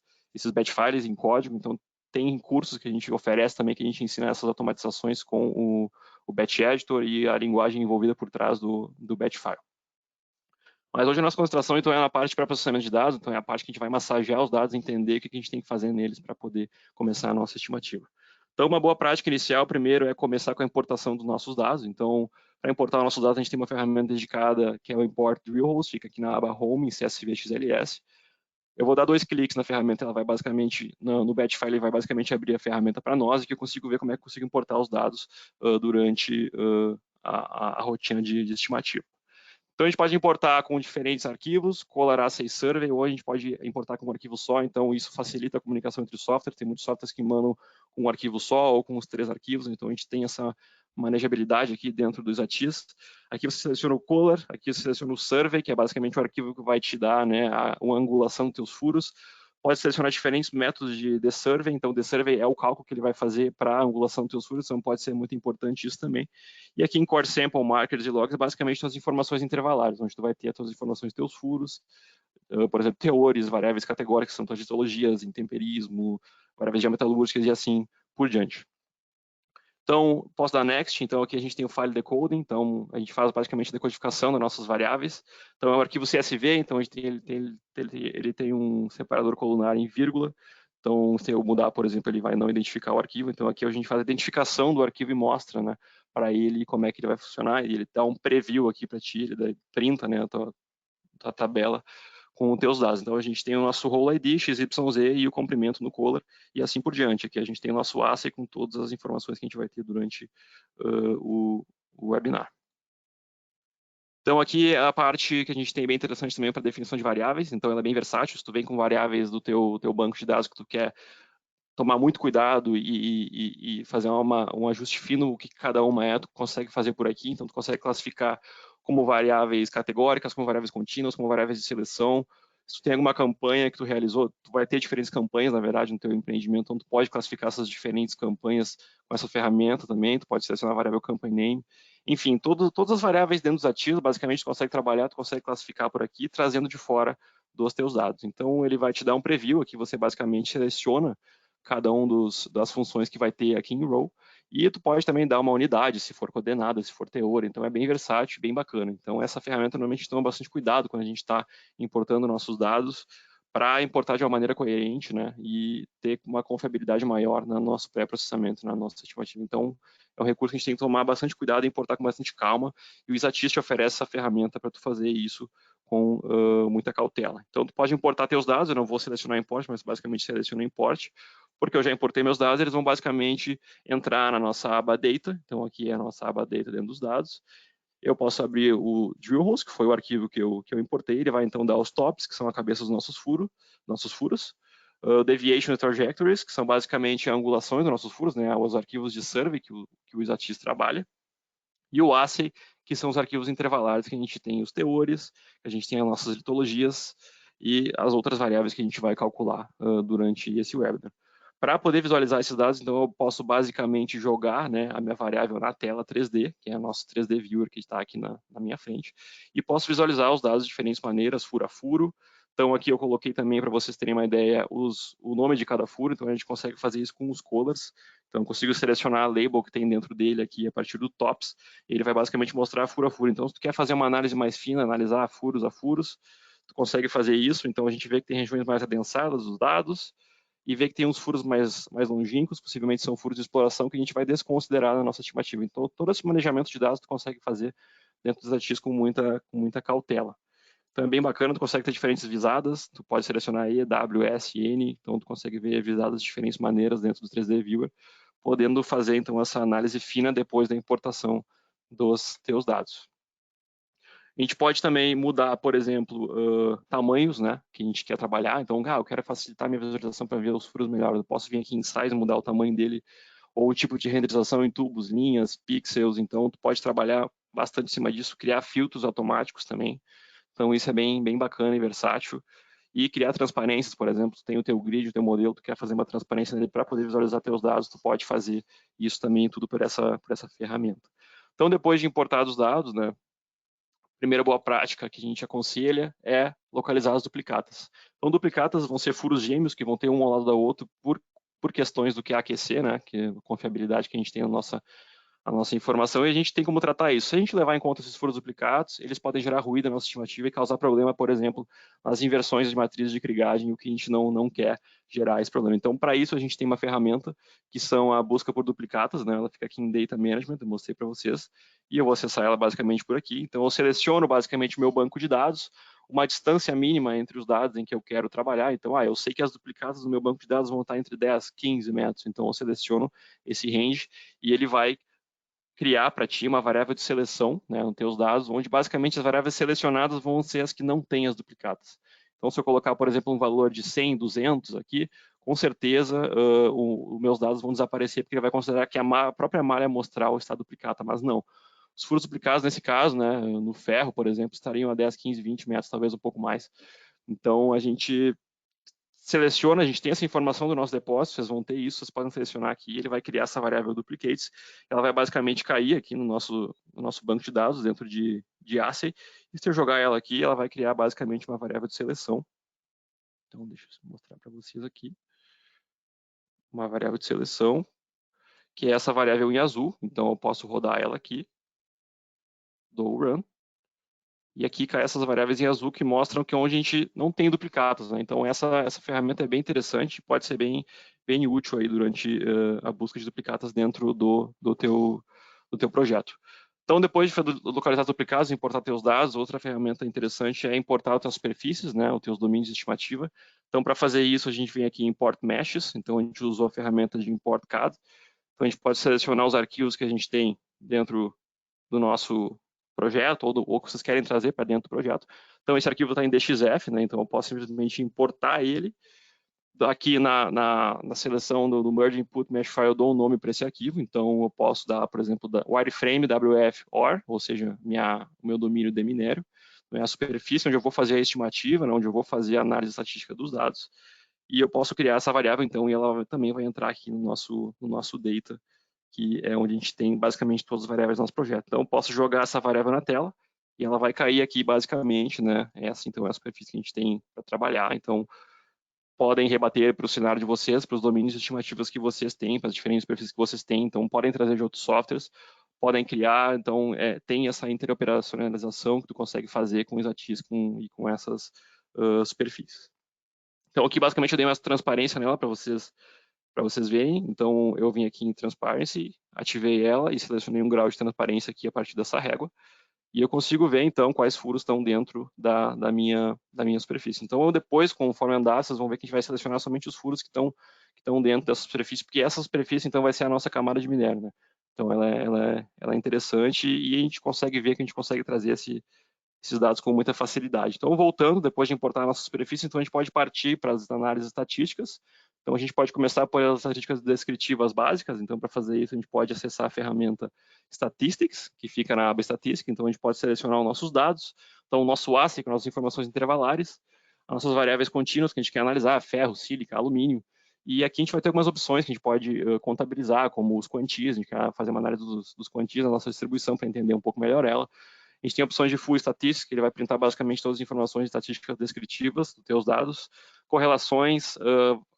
batch files em código, então tem cursos que a gente oferece também, que a gente ensina essas automatizações com o Batch Editor e a linguagem envolvida por trás do batch file. Mas hoje a nossa concentração então é na parte para processamento de dados, então é a parte que a gente vai massagear os dados, entender o que a gente tem que fazer neles para poder começar a nossa estimativa. Então, uma boa prática inicial, primeiro, é começar com a importação dos nossos dados. Então, para importar os nossos dados, a gente tem uma ferramenta dedicada, que é o Import DrillHost, fica aqui na aba Home, em CSV XLS. Eu vou dar 2 cliques na ferramenta, ela vai basicamente, no batch file, ele vai basicamente abrir a ferramenta para nós, e que eu consigo ver como é que eu consigo importar os dados durante a rotina de estimativa. Então, a gente pode importar com diferentes arquivos, Color Assay Survey, ou a gente pode importar com um arquivo só, então isso facilita a comunicação entre os softwares. Tem muitos softwares que mandam com um arquivo só ou com os 3 arquivos, então a gente tem essa manejabilidade aqui dentro do Exatias. Aqui você seleciona o Color, aqui você seleciona o Survey, que é basicamente o arquivo que vai te dar, né, a angulação dos teus furos. Pode selecionar diferentes métodos de survey, então o survey é o cálculo que ele vai fazer para a angulação dos teus furos, então pode ser muito importante isso também. E aqui em Core Sample, Markers e Logs, basicamente são as informações intervalares, onde tu vai ter as tuas informações dos teus furos, por exemplo, teores, variáveis categóricas, que são tuas histologias, intemperismo, variáveis geometalúrgicas e assim por diante. Então, posso dar next, então aqui a gente tem o file decoding, então a gente faz basicamente a decodificação das nossas variáveis. Então é o arquivo CSV, então ele tem um separador colunar em vírgula, então se eu mudar, por exemplo, ele vai não identificar o arquivo, então aqui a gente faz a identificação do arquivo e mostra, né, para ele como é que ele vai funcionar, e ele dá um preview aqui para ti, ele printa, né, a tabela com os teus dados. Então, a gente tem o nosso role ID, XYZ e o comprimento no Color, e assim por diante. Aqui a gente tem o nosso assay com todas as informações que a gente vai ter durante o webinar. Então, aqui é a parte que a gente tem bem interessante também para definição de variáveis. Então, ela é bem versátil. Se tu vem com variáveis do teu banco de dados que tu quer tomar muito cuidado e fazer um ajuste fino, o que cada uma é, tu consegue fazer por aqui. Então, tu consegue classificar como variáveis categóricas, como variáveis contínuas, como variáveis de seleção. Se tu tem alguma campanha que tu realizou, tu vai ter diferentes campanhas, na verdade, no teu empreendimento, então tu pode classificar essas diferentes campanhas com essa ferramenta também, tu pode selecionar a variável campaign name. Enfim, todas as variáveis dentro dos ativos, basicamente, tu consegue trabalhar, tu consegue classificar por aqui, trazendo de fora dos teus dados. Então, ele vai te dar um preview, aqui você basicamente seleciona cada um das funções que vai ter aqui em Row, e tu pode também dar uma unidade, se for coordenada, se for teor, então é bem versátil, bem bacana. Então essa ferramenta normalmente toma bastante cuidado quando a gente está importando nossos dados, para importar de uma maneira coerente, né, e ter uma confiabilidade maior no nosso pré-processamento, na nossa estimativa. Então é um recurso que a gente tem que tomar bastante cuidado e importar com bastante calma, e o Exatias te oferece essa ferramenta para tu fazer isso com muita cautela. Então, tu pode importar teus dados, eu não vou selecionar import, mas basicamente seleciono import, porque eu já importei meus dados, eles vão basicamente entrar na nossa aba Data, então aqui é a nossa aba Data dentro dos dados. Eu posso abrir o DrillHost, que foi o arquivo que eu importei, ele vai então dar os tops, que são a cabeça dos nossos furos, Deviation e Trajectories, que são basicamente angulações dos nossos furos, né, os arquivos de survey que o Exatias trabalha, e o Assay, que são os arquivos intervalares, que a gente tem os teores, que a gente tem as nossas litologias e as outras variáveis que a gente vai calcular durante esse webinar. Para poder visualizar esses dados, então eu posso basicamente jogar, né, a minha variável na tela 3D, que é o nosso 3D Viewer que está aqui na minha frente, e posso visualizar os dados de diferentes maneiras, furo a furo. Então aqui eu coloquei também, para vocês terem uma ideia, o nome de cada furo, então a gente consegue fazer isso com os colors. Então eu consigo selecionar a label que tem dentro dele aqui a partir do tops, ele vai basicamente mostrar furo a furo. Então se tu quer fazer uma análise mais fina, analisar furos a furos, tu consegue fazer isso. Então a gente vê que tem regiões mais adensadas dos dados, e ver que tem uns furos mais longínquos, possivelmente são furos de exploração que a gente vai desconsiderar na nossa estimativa. Então, todo esse manejamento de dados tu consegue fazer dentro dos artigos com muita cautela. Então, é bem bacana, tu consegue ter diferentes visadas, tu pode selecionar E, W, S, N, então tu consegue ver visadas de diferentes maneiras dentro do 3D Viewer, podendo fazer, então, essa análise fina depois da importação dos teus dados. A gente pode também mudar, por exemplo, tamanhos, né, que a gente quer trabalhar. Então, eu quero facilitar minha visualização para ver os furos melhor. Eu posso vir aqui em Size, mudar o tamanho dele, ou o tipo de renderização em tubos, linhas, pixels. Então, tu pode trabalhar bastante em cima disso, criar filtros automáticos também. Então, isso é bem bacana e versátil. E criar transparências, por exemplo, tu tem o teu grid, o teu modelo, tu quer fazer uma transparência nele para poder visualizar teus dados, tu pode fazer isso também tudo por essa ferramenta. Então, depois de importar os dados, né, primeira boa prática que a gente aconselha é localizar as duplicatas. Então, duplicatas vão ser furos gêmeos que vão ter um ao lado do outro por questões do que é aquecer, né, que é a confiabilidade que a gente tem na a nossa informação, e a gente tem como tratar isso. Se a gente levar em conta esses furos duplicados, eles podem gerar ruído na nossa estimativa e causar problema, por exemplo, nas inversões de matrizes de krigagem, o que a gente não quer gerar esse problema. Então, para isso, a gente tem uma ferramenta que são a busca por duplicatas, né? Ela fica aqui em Data Management, eu mostrei para vocês, e eu vou acessar ela basicamente por aqui. Então, eu seleciono basicamente o meu banco de dados, uma distância mínima entre os dados em que eu quero trabalhar. Então, eu sei que as duplicatas do meu banco de dados vão estar entre 10 15 metros. Então, eu seleciono esse range e ele vai criar para ti uma variável de seleção, né, nos teus dados, onde basicamente as variáveis selecionadas vão ser as que não têm as duplicatas. Então, se eu colocar, por exemplo, um valor de 100, 200 aqui, com certeza os meus dados vão desaparecer, porque ele vai considerar que a própria malha amostral está duplicada, mas não. Os furos duplicados, nesse caso, né, no ferro, por exemplo, estariam a 10, 15, 20 metros, talvez um pouco mais. Então, a gente seleciona, a gente tem essa informação do nosso depósito, vocês vão ter isso, vocês podem selecionar aqui, ele vai criar essa variável duplicates, ela vai basicamente cair aqui no nosso banco de dados, dentro de Assay, e se eu jogar ela aqui, ela vai criar basicamente uma variável de seleção. Então, deixa eu mostrar para vocês aqui. Uma variável de seleção, que é essa variável em azul, então eu posso rodar ela aqui, dou run, e aqui cai essas variáveis em azul que mostram que onde a gente não tem duplicados, né? Então essa ferramenta é bem interessante, pode ser bem útil aí durante a busca de duplicatas dentro do teu projeto. Então depois de localizar os duplicados, importar teus dados, outra ferramenta interessante é importar as tuas superfícies, né? Os teus domínios de estimativa. Então para fazer isso a gente vem aqui em Import Meshes, então a gente usou a ferramenta de Import CAD. Então a gente pode selecionar os arquivos que a gente tem dentro do nosso projeto ou que vocês querem trazer para dentro do projeto. Então, esse arquivo está em DXF, né? Então eu posso simplesmente importar ele. Aqui na seleção do Merge Input Mesh File, eu dou um nome para esse arquivo. Então, eu posso dar, por exemplo, wireframe WF OR, ou seja, o meu domínio de minério, né? A superfície onde eu vou fazer a estimativa, né? Onde eu vou fazer a análise estatística dos dados. E eu posso criar essa variável, então, e ela também vai entrar aqui no nosso data, que é onde a gente tem basicamente todas as variáveis do nosso projeto. Então, eu posso jogar essa variável na tela e ela vai cair aqui basicamente, né? Essa, então, é a superfície que a gente tem para trabalhar. Então, podem rebater para o cenário de vocês, para os domínios estimativos que vocês têm, para as diferentes superfícies que vocês têm. Então, podem trazer de outros softwares, podem criar. Então, tem essa interoperacionalização que tu consegue fazer com o Exatis e com essas superfícies. Então, aqui, basicamente, eu dei uma transparência nela para vocês verem. Então, eu vim aqui em Transparency, ativei ela e selecionei um grau de transparência aqui a partir dessa régua. E eu consigo ver, então, quais furos estão dentro da minha superfície. Então, depois, conforme andar, vocês vão ver que a gente vai selecionar somente os furos que estão dentro dessa superfície, porque essa superfície, então, vai ser a nossa camada de minério, né? Então, ela é interessante e a gente consegue ver que a gente consegue trazer esses dados com muita facilidade. Então, voltando, depois de importar a nossa superfície, então a gente pode partir para as análises estatísticas. Então, a gente pode começar por as estatísticas descritivas básicas. Então, para fazer isso, a gente pode acessar a ferramenta Statistics, que fica na aba Estatística. Então, a gente pode selecionar os nossos dados. Então, o nosso ASCII, com as nossas informações intervalares, as nossas variáveis contínuas que a gente quer analisar, ferro, sílica, alumínio. E aqui a gente vai ter algumas opções que a gente pode contabilizar, como os quantias, a gente quer fazer uma análise dos quantias da nossa distribuição para entender um pouco melhor ela. A gente tem opções de Full Statistics, que ele vai printar basicamente todas as informações estatísticas descritivas dos teus dados, correlações,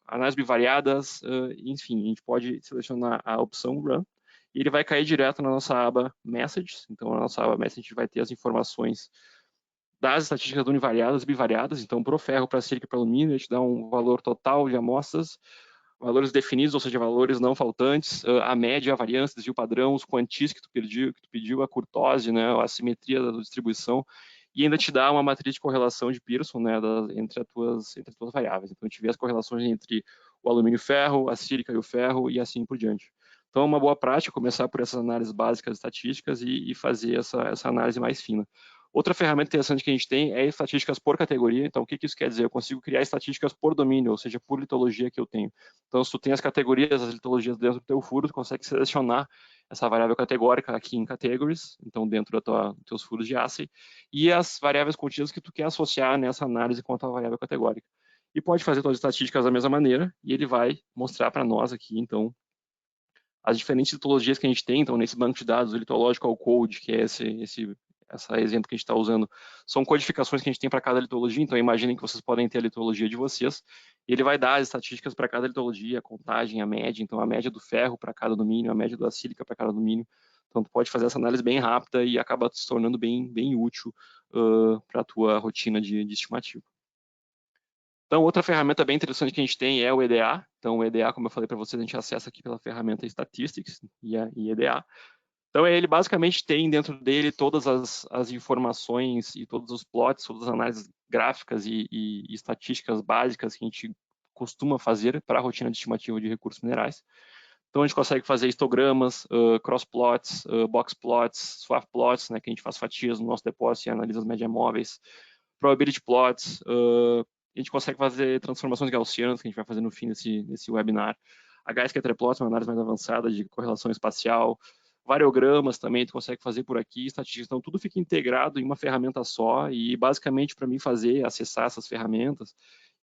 análises bivariadas, enfim, a gente pode selecionar a opção Run, e ele vai cair direto na nossa aba Messages. Então, na nossa aba Messages, a gente vai ter as informações das estatísticas univariadas e bivariadas. Então, para o ferro, para a sílica e para o alumínio, a gente dá um valor total de amostras, valores definidos, ou seja, valores não faltantes, a média, a variância, desvio padrão, os quantis que tu pediu, a curtose, né, a simetria da distribuição, e ainda te dá uma matriz de correlação de Pearson, né, entre as tuas variáveis. Então, a gente vê as correlações entre o alumínio e o ferro, a sílica e o ferro, e assim por diante. Então, é uma boa prática começar por essas análises básicas estatísticas e fazer essa análise mais fina. Outra ferramenta interessante que a gente tem é estatísticas por categoria. Então, o que isso quer dizer? Eu consigo criar estatísticas por domínio, ou seja, por litologia que eu tenho. Então, se tu tem as categorias, as litologias dentro do teu furo, tu consegue selecionar essa variável categórica aqui em categories, então dentro dos teus furos de ACID, e as variáveis contínuas que tu quer associar nessa análise com a tua variável categórica. E pode fazer todas as estatísticas da mesma maneira, e ele vai mostrar para nós aqui, então, as diferentes litologias que a gente tem. Então, nesse banco de dados, o Litological Code, que é esse exemplo que a gente está usando, são codificações que a gente tem para cada litologia. Então, imaginem que vocês podem ter a litologia de vocês, e ele vai dar as estatísticas para cada litologia, a contagem, a média. Então, a média do ferro para cada domínio, a média da sílica para cada domínio. Então, tu pode fazer essa análise bem rápida e acaba se tornando bem útil para a tua rotina de estimativa. Então, outra ferramenta bem interessante que a gente tem é o EDA. Então, o EDA, como eu falei para vocês, a gente acessa aqui pela ferramenta Statistics e EDA. Então, ele basicamente tem dentro dele todas as informações e todos os plots, todas as análises gráficas e estatísticas básicas que a gente costuma fazer para a rotina de estimativa de recursos minerais. Então, a gente consegue fazer histogramas, cross-plots, box-plots, swap-plots, né, que a gente faz fatias no nosso depósito e analisa as médias móveis, probability plots, a gente consegue fazer transformações gaussianas, que a gente vai fazer no fim desse webinar. H-scatter plots, uma análise mais avançada de correlação espacial. Variogramas também, tu consegue fazer por aqui, estatísticas. Então, tudo fica integrado em uma ferramenta só e, basicamente, para mim acessar essas ferramentas,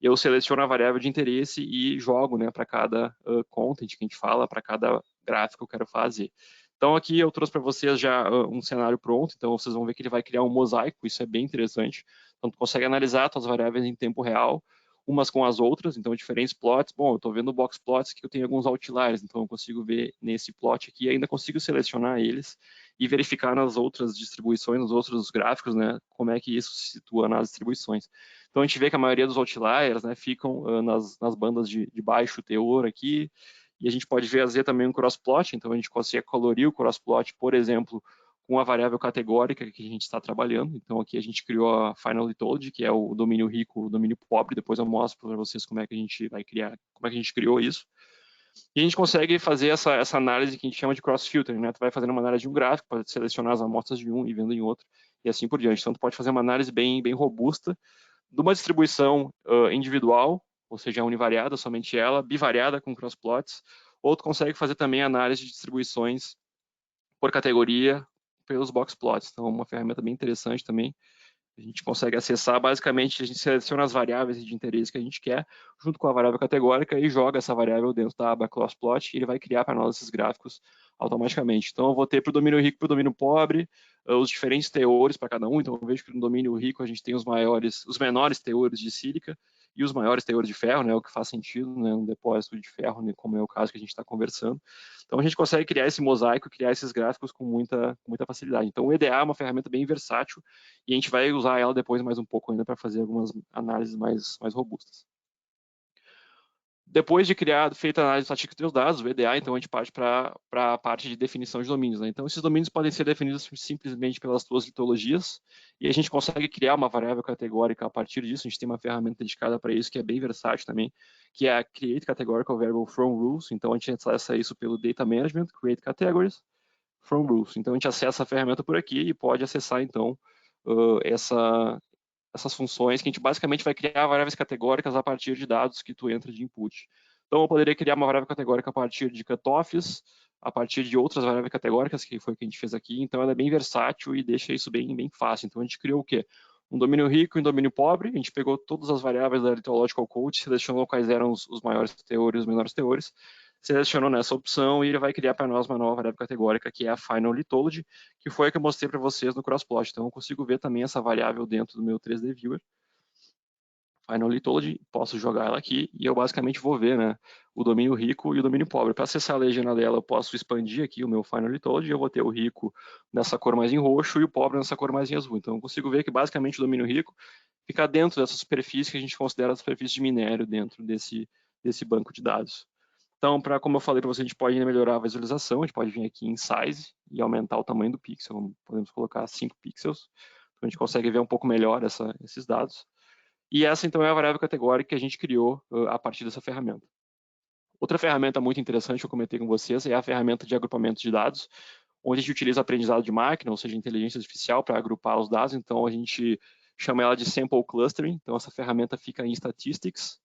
eu seleciono a variável de interesse e jogo, né, para cada content que a gente fala, para cada gráfico que eu quero fazer. Então, aqui eu trouxe para vocês já um cenário pronto. Então, vocês vão ver que ele vai criar um mosaico, isso é bem interessante. Então, tu consegue analisar suas variáveis em tempo real, umas com as outras, então diferentes plots. Bom, eu estou vendo box plots que eu tenho alguns outliers, então eu consigo ver nesse plot aqui, ainda consigo selecionar eles e verificar nas outras distribuições, nos outros gráficos, né, como é que isso se situa nas distribuições. Então a gente vê que a maioria dos outliers, né, ficam nas bandas de baixo teor aqui, e a gente pode ver também um crossplot, então a gente consegue colorir o crossplot, por exemplo, com a variável categórica que a gente está trabalhando. Então, aqui a gente criou a Final Litology, que é o domínio rico, o domínio pobre. Depois eu mostro para vocês como é que a gente vai criar, como é que a gente criou isso. E a gente consegue fazer essa análise que a gente chama de cross-filtering, né? Tu vai fazendo uma análise de um gráfico, pode selecionar as amostras de um e vendo em outro, e assim por diante. Então, tu pode fazer uma análise bem robusta de uma distribuição individual, ou seja, univariada, somente ela, bivariada com crossplots, ou tu consegue fazer também análise de distribuições por categoria, pelos box plots. Então, é uma ferramenta bem interessante também. A gente consegue acessar, basicamente, a gente seleciona as variáveis de interesse que a gente quer, junto com a variável categórica, e joga essa variável dentro da aba crossplot, e ele vai criar para nós esses gráficos automaticamente. Então, eu vou ter para o domínio rico e para o domínio pobre, os diferentes teores para cada um. Então, eu vejo que no domínio rico a gente tem os menores teores de sílica e os maiores teores de ferro, né, o que faz sentido, né, um depósito de ferro, né, como é o caso que a gente está conversando. Então, a gente consegue criar esse mosaico, criar esses gráficos com muita facilidade. Então, o EDA é uma ferramenta bem versátil e a gente vai usar ela depois mais um pouco ainda para fazer algumas análises mais robustas. Depois de feita a análise estatística dos dados, o EDA, então a gente parte para a parte de definição de domínios, né? Então, esses domínios podem ser definidos simplesmente pelas suas litologias, e a gente consegue criar uma variável categórica a partir disso. A gente tem uma ferramenta dedicada para isso, que é bem versátil também, que é a Create Categorical Variable from Rules. Então, a gente acessa isso pelo Data Management, Create Categories from Rules. Então, a gente acessa a ferramenta por aqui e pode acessar, então, essas funções que a gente basicamente vai criar variáveis categóricas a partir de dados que tu entra de input. Então, eu poderia criar uma variável categórica a partir de cutoffs, a partir de outras variáveis categóricas, que foi o que a gente fez aqui. Então, ela é bem versátil e deixa isso bem fácil. Então, a gente criou o quê? Um domínio rico e um domínio pobre. A gente pegou todas as variáveis da Litological Code, selecionou quais eram os maiores teores e os menores teores, selecionou nessa opção e ele vai criar para nós uma nova variável categórica, que é a Final Litology, que foi a que eu mostrei para vocês no Crossplot. Então, eu consigo ver também essa variável dentro do meu 3D Viewer. Final Litology, posso jogar ela aqui e eu basicamente vou ver, né, o domínio rico e o domínio pobre. Para acessar a legenda dela, eu posso expandir aqui o meu Final Litology, eu vou ter o rico nessa cor mais em roxo e o pobre nessa cor mais em azul. Então, eu consigo ver que basicamente o domínio rico fica dentro dessa superfície que a gente considera a superfície de minério dentro desse banco de dados. Então, como eu falei para você, a gente pode melhorar a visualização, a gente pode vir aqui em Size e aumentar o tamanho do pixel, podemos colocar 5 pixels, então a gente consegue ver um pouco melhor esses dados. E essa, então, é a variável categórica que a gente criou a partir dessa ferramenta. Outra ferramenta muito interessante que eu comentei com vocês é a ferramenta de agrupamento de dados, onde a gente utiliza aprendizado de máquina, ou seja, inteligência artificial, para agrupar os dados. Então, a gente chama ela de Sample Clustering. Então, essa ferramenta fica em Statistics,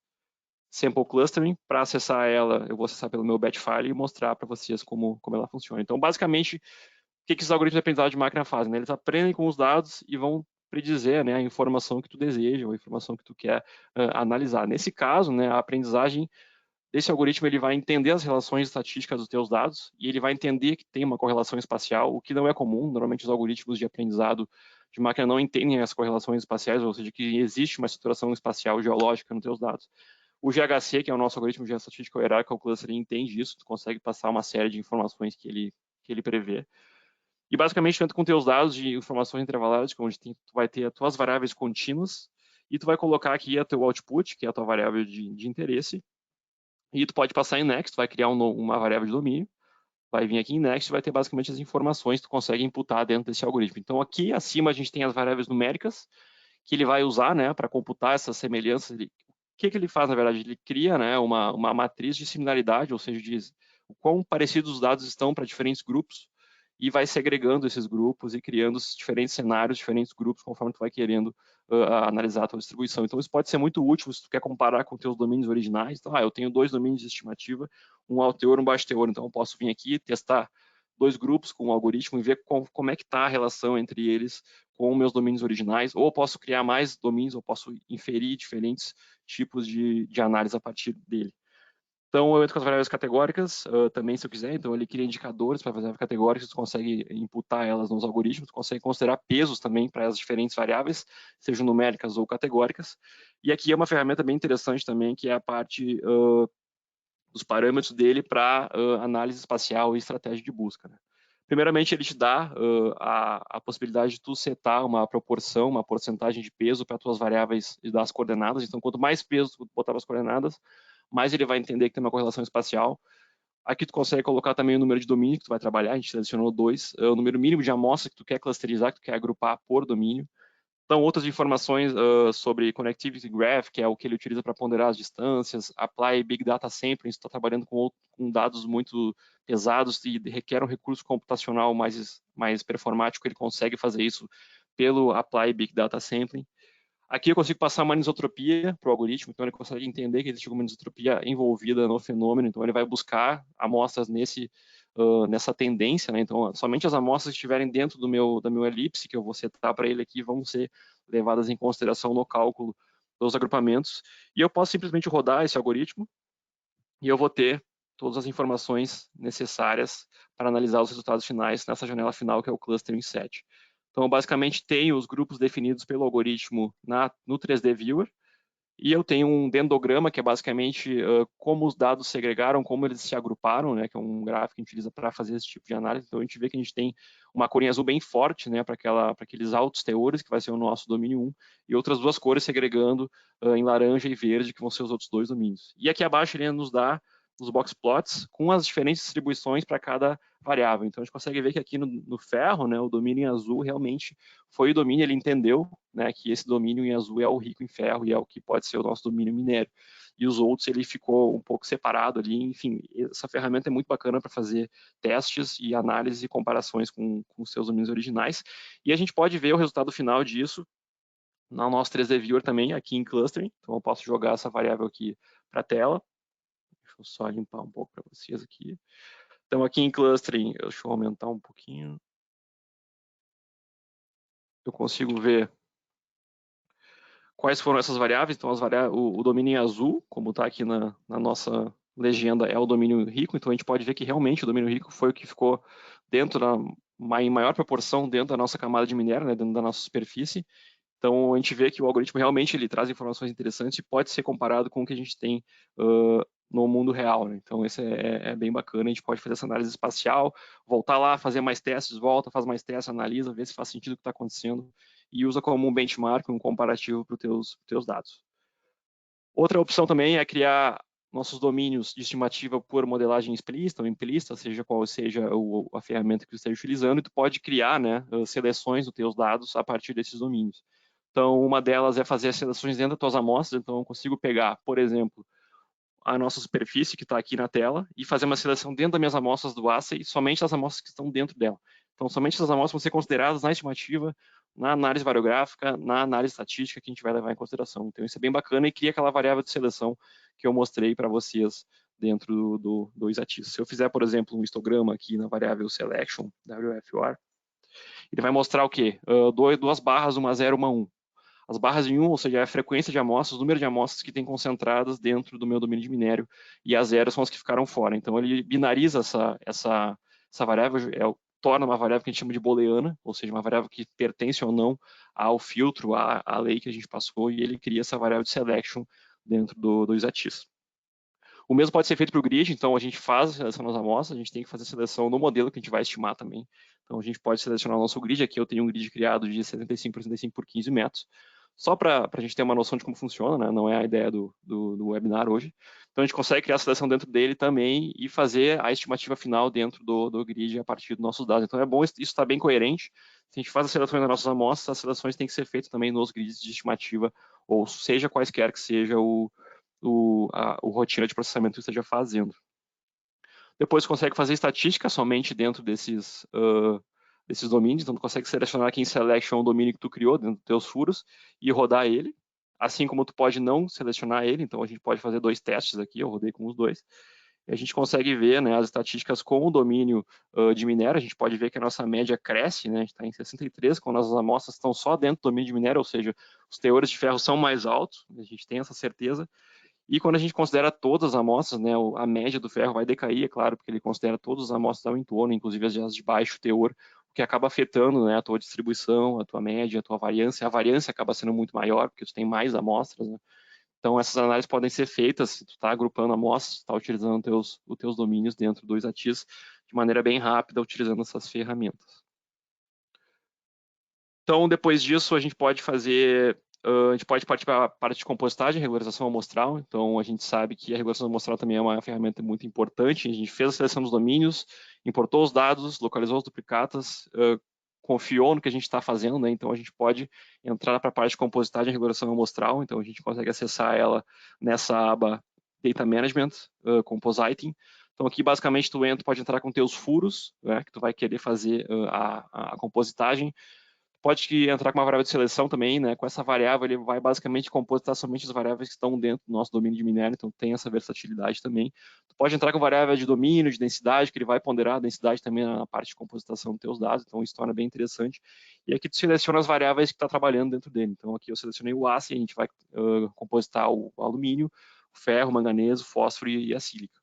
Sample Clustering. Para acessar ela, eu vou acessar pelo meu batch file e mostrar para vocês como ela funciona. Então, basicamente, o que esses algoritmos de aprendizado de máquina fazem? Né? Eles aprendem com os dados e vão predizer, né, a informação que tu deseja, ou a informação que tu quer analisar. Nesse caso, né, a aprendizagem desse algoritmo, ele vai entender as relações estatísticas dos teus dados e ele vai entender que tem uma correlação espacial, o que não é comum. Normalmente os algoritmos de aprendizado de máquina não entendem as correlações espaciais, ou seja, que existe uma estruturação espacial geológica nos teus dados. O GHC, que é o nosso algoritmo de estatística hierárquica, o cluster, entende isso, tu consegue passar uma série de informações que ele prevê. E basicamente, tu entra com teus dados de informações intervaladas, onde tu vai ter as tuas variáveis contínuas, e tu vai colocar aqui o teu output, que é a tua variável de interesse, e tu pode passar em next, vai criar uma variável de domínio, vai vir aqui em next, vai ter basicamente as informações que tu consegue imputar dentro desse algoritmo. Então aqui acima a gente tem as variáveis numéricas, que ele vai usar, né, para computar essas semelhanças. O que ele faz, na verdade? Ele cria, né, uma matriz de similaridade, ou seja, diz o quão parecidos os dados estão para diferentes grupos, e vai segregando esses grupos e criando diferentes cenários, diferentes grupos, conforme tu vai querendo analisar a tua distribuição. Então, isso pode ser muito útil se tu quer comparar com teus domínios originais. Então, eu tenho 2 domínios de estimativa, um alto teor e um baixo teor. Então, eu posso vir aqui testar 2 grupos com o algoritmo e ver como é que está a relação entre eles com meus domínios originais, ou eu posso criar mais domínios, ou posso inferir diferentes tipos de análise a partir dele. Então, eu entro com as variáveis categóricas também, se eu quiser. Então, ele cria indicadores para variáveis categóricas, você consegue imputar elas nos algoritmos, você consegue considerar pesos também para as diferentes variáveis, sejam numéricas ou categóricas. E aqui é uma ferramenta bem interessante também, que é a parte dos parâmetros dele para análise espacial e estratégia de busca. Né? Primeiramente, ele te dá a possibilidade de tu setar uma proporção, uma porcentagem de peso para as tuas variáveis e das coordenadas. Então, quanto mais peso tu botar as coordenadas, mais ele vai entender que tem uma correlação espacial. Aqui tu consegue colocar também o número de domínio que tu vai trabalhar, a gente selecionou 2, o número mínimo de amostras que tu quer clusterizar, que tu quer agrupar por domínio. Então, outras informações sobre Connectivity Graph, que é o que ele utiliza para ponderar as distâncias, Apply Big Data Sampling, se está trabalhando com dados muito pesados e requer um recurso computacional mais performático, ele consegue fazer isso pelo Apply Big Data Sampling. Aqui eu consigo passar uma anisotropia para o algoritmo, então ele consegue entender que existe uma anisotropia envolvida no fenômeno, então ele vai buscar amostras nessa tendência, né? Então somente as amostras que estiverem dentro da minha elipse, que eu vou setar para ele aqui, vão ser levadas em consideração no cálculo dos agrupamentos, e eu posso simplesmente rodar esse algoritmo e eu vou ter todas as informações necessárias para analisar os resultados finais nessa janela final, que é o Clustering Set. Então, basicamente, tenho os grupos definidos pelo algoritmo no 3D Viewer, e eu tenho um dendrograma, que é basicamente como os dados segregaram, como eles se agruparam, né, que é um gráfico que a gente utiliza para fazer esse tipo de análise. Então, a gente vê que a gente tem uma cor em azul bem forte, né, para aqueles altos teores, que vai ser o nosso domínio 1, e outras 2 cores segregando em laranja e verde, que vão ser os outros 2 domínios. E aqui abaixo ele nos dá os box plots com as diferentes distribuições para cada variável. Então, a gente consegue ver que aqui no ferro, né, o domínio em azul realmente foi o domínio, ele entendeu, né, que esse domínio em azul é o rico em ferro e é o que pode ser o nosso domínio minério. E os outros, ele ficou um pouco separado ali. Enfim, essa ferramenta é muito bacana para fazer testes e análises e comparações com os seus domínios originais. E a gente pode ver o resultado final disso no nosso 3D Viewer também, aqui em Clustering. Então, eu posso jogar essa variável aqui para a tela. Deixa eu só limpar um pouco para vocês aqui. Então, aqui em Clustering, deixa eu aumentar um pouquinho. Eu consigo ver quais foram essas variáveis. Então, o domínio em azul, como está aqui na nossa legenda, é o domínio rico. Então, a gente pode ver que realmente o domínio rico foi o que ficou em maior proporção dentro da nossa camada de minério, né, dentro da nossa superfície. Então, a gente vê que o algoritmo realmente ele traz informações interessantes e pode ser comparado com o que a gente tem no mundo real. Né? Então, esse é bem bacana. A gente pode fazer essa análise espacial, voltar lá, fazer mais testes, volta, faz mais testes, analisa, vê se faz sentido o que está acontecendo e usa como um benchmark, um comparativo para os teus dados. Outra opção também é criar nossos domínios de estimativa por modelagem explícita ou implícita, seja qual seja a ferramenta que você esteja utilizando, e tu pode criar, né, seleções dos teus dados a partir desses domínios. Então, uma delas é fazer as seleções dentro das tuas amostras. Então, eu consigo pegar, por exemplo, a nossa superfície que está aqui na tela e fazer uma seleção dentro das minhas amostras do assay, somente as amostras que estão dentro dela. Então, somente essas amostras vão ser consideradas na estimativa, na análise variográfica, na análise estatística que a gente vai levar em consideração. Então, isso é bem bacana e cria aquela variável de seleção que eu mostrei para vocês dentro do Isatis. Se eu fizer, por exemplo, um histograma aqui na variável selection, WFOR, ele vai mostrar o quê? Duas barras, uma 0, uma 1. As barras em 1, ou seja, é a frequência de amostras, o número de amostras que tem concentradas dentro do meu domínio de minério, e as 0 são as que ficaram fora. Então, ele binariza essa variável, torna uma variável que a gente chama de booleana, ou seja, uma variável que pertence ou não ao filtro, à lei que a gente passou, e ele cria essa variável de selection dentro do Isatis. O mesmo pode ser feito para o grid, então a gente faz a seleção das amostras, a gente tem que fazer a seleção no modelo que a gente vai estimar também. Então a gente pode selecionar o nosso grid, aqui eu tenho um grid criado de 75 por 75 por 15 metros, só para a gente ter uma noção de como funciona, né? Não é a ideia do webinar hoje. Então a gente consegue criar a seleção dentro dele também e fazer a estimativa final dentro do grid a partir dos nossos dados. Então é bom isso estar bem coerente. Se a gente faz as seleções das nossas amostras, as seleções têm que ser feitas também nos grids de estimativa, ou seja, quaisquer que seja o rotina de processamento que esteja fazendo. Depois consegue fazer estatística somente dentro desses domínios, então tu consegue selecionar aqui em selection o domínio que tu criou dentro dos teus furos e rodar ele, assim como tu pode não selecionar ele, então a gente pode fazer 2 testes aqui, eu rodei com os 2, e a gente consegue ver, né, as estatísticas com o domínio de minério, a gente pode ver que a nossa média cresce, né, a gente está em 63, quando as amostras estão só dentro do domínio de minério, ou seja, os teores de ferro são mais altos, a gente tem essa certeza. E quando a gente considera todas as amostras, né, a média do ferro vai decair, é claro, porque ele considera todas as amostras ao entorno, inclusive as de baixo teor, o que acaba afetando, né, a tua distribuição, a tua média, a tua variância. A variância acaba sendo muito maior, porque tu tem mais amostras, né? Então, essas análises podem ser feitas, se tu está agrupando amostras, tu está utilizando os teus domínios dentro do Isatis de maneira bem rápida, utilizando essas ferramentas. Então, depois disso, a gente pode partir para a parte de compostagem, regularização amostral. Então, a gente sabe que a regularização amostral também é uma ferramenta muito importante. A gente fez a seleção dos domínios, importou os dados, localizou os duplicatas, confiou no que a gente está fazendo, né? Então, a gente pode entrar para a parte de compostagem e regulação amostral. Então, a gente consegue acessar ela nessa aba Data Management, Compositing. Então, aqui, basicamente, tu pode entrar com teus furos, né, que tu vai querer fazer a compositagem. Pode entrar com uma variável de seleção também, né? Com essa variável, ele vai basicamente compositar somente as variáveis que estão dentro do nosso domínio de minério, então tem essa versatilidade também. Tu pode entrar com variável de domínio, de densidade, que ele vai ponderar a densidade também na parte de compositação dos teus dados, então isso torna bem interessante. E aqui tu seleciona as variáveis que está trabalhando dentro dele. Então aqui eu selecionei o aço e a gente vai compositar o alumínio, o ferro, o manganês, o fósforo e a sílica.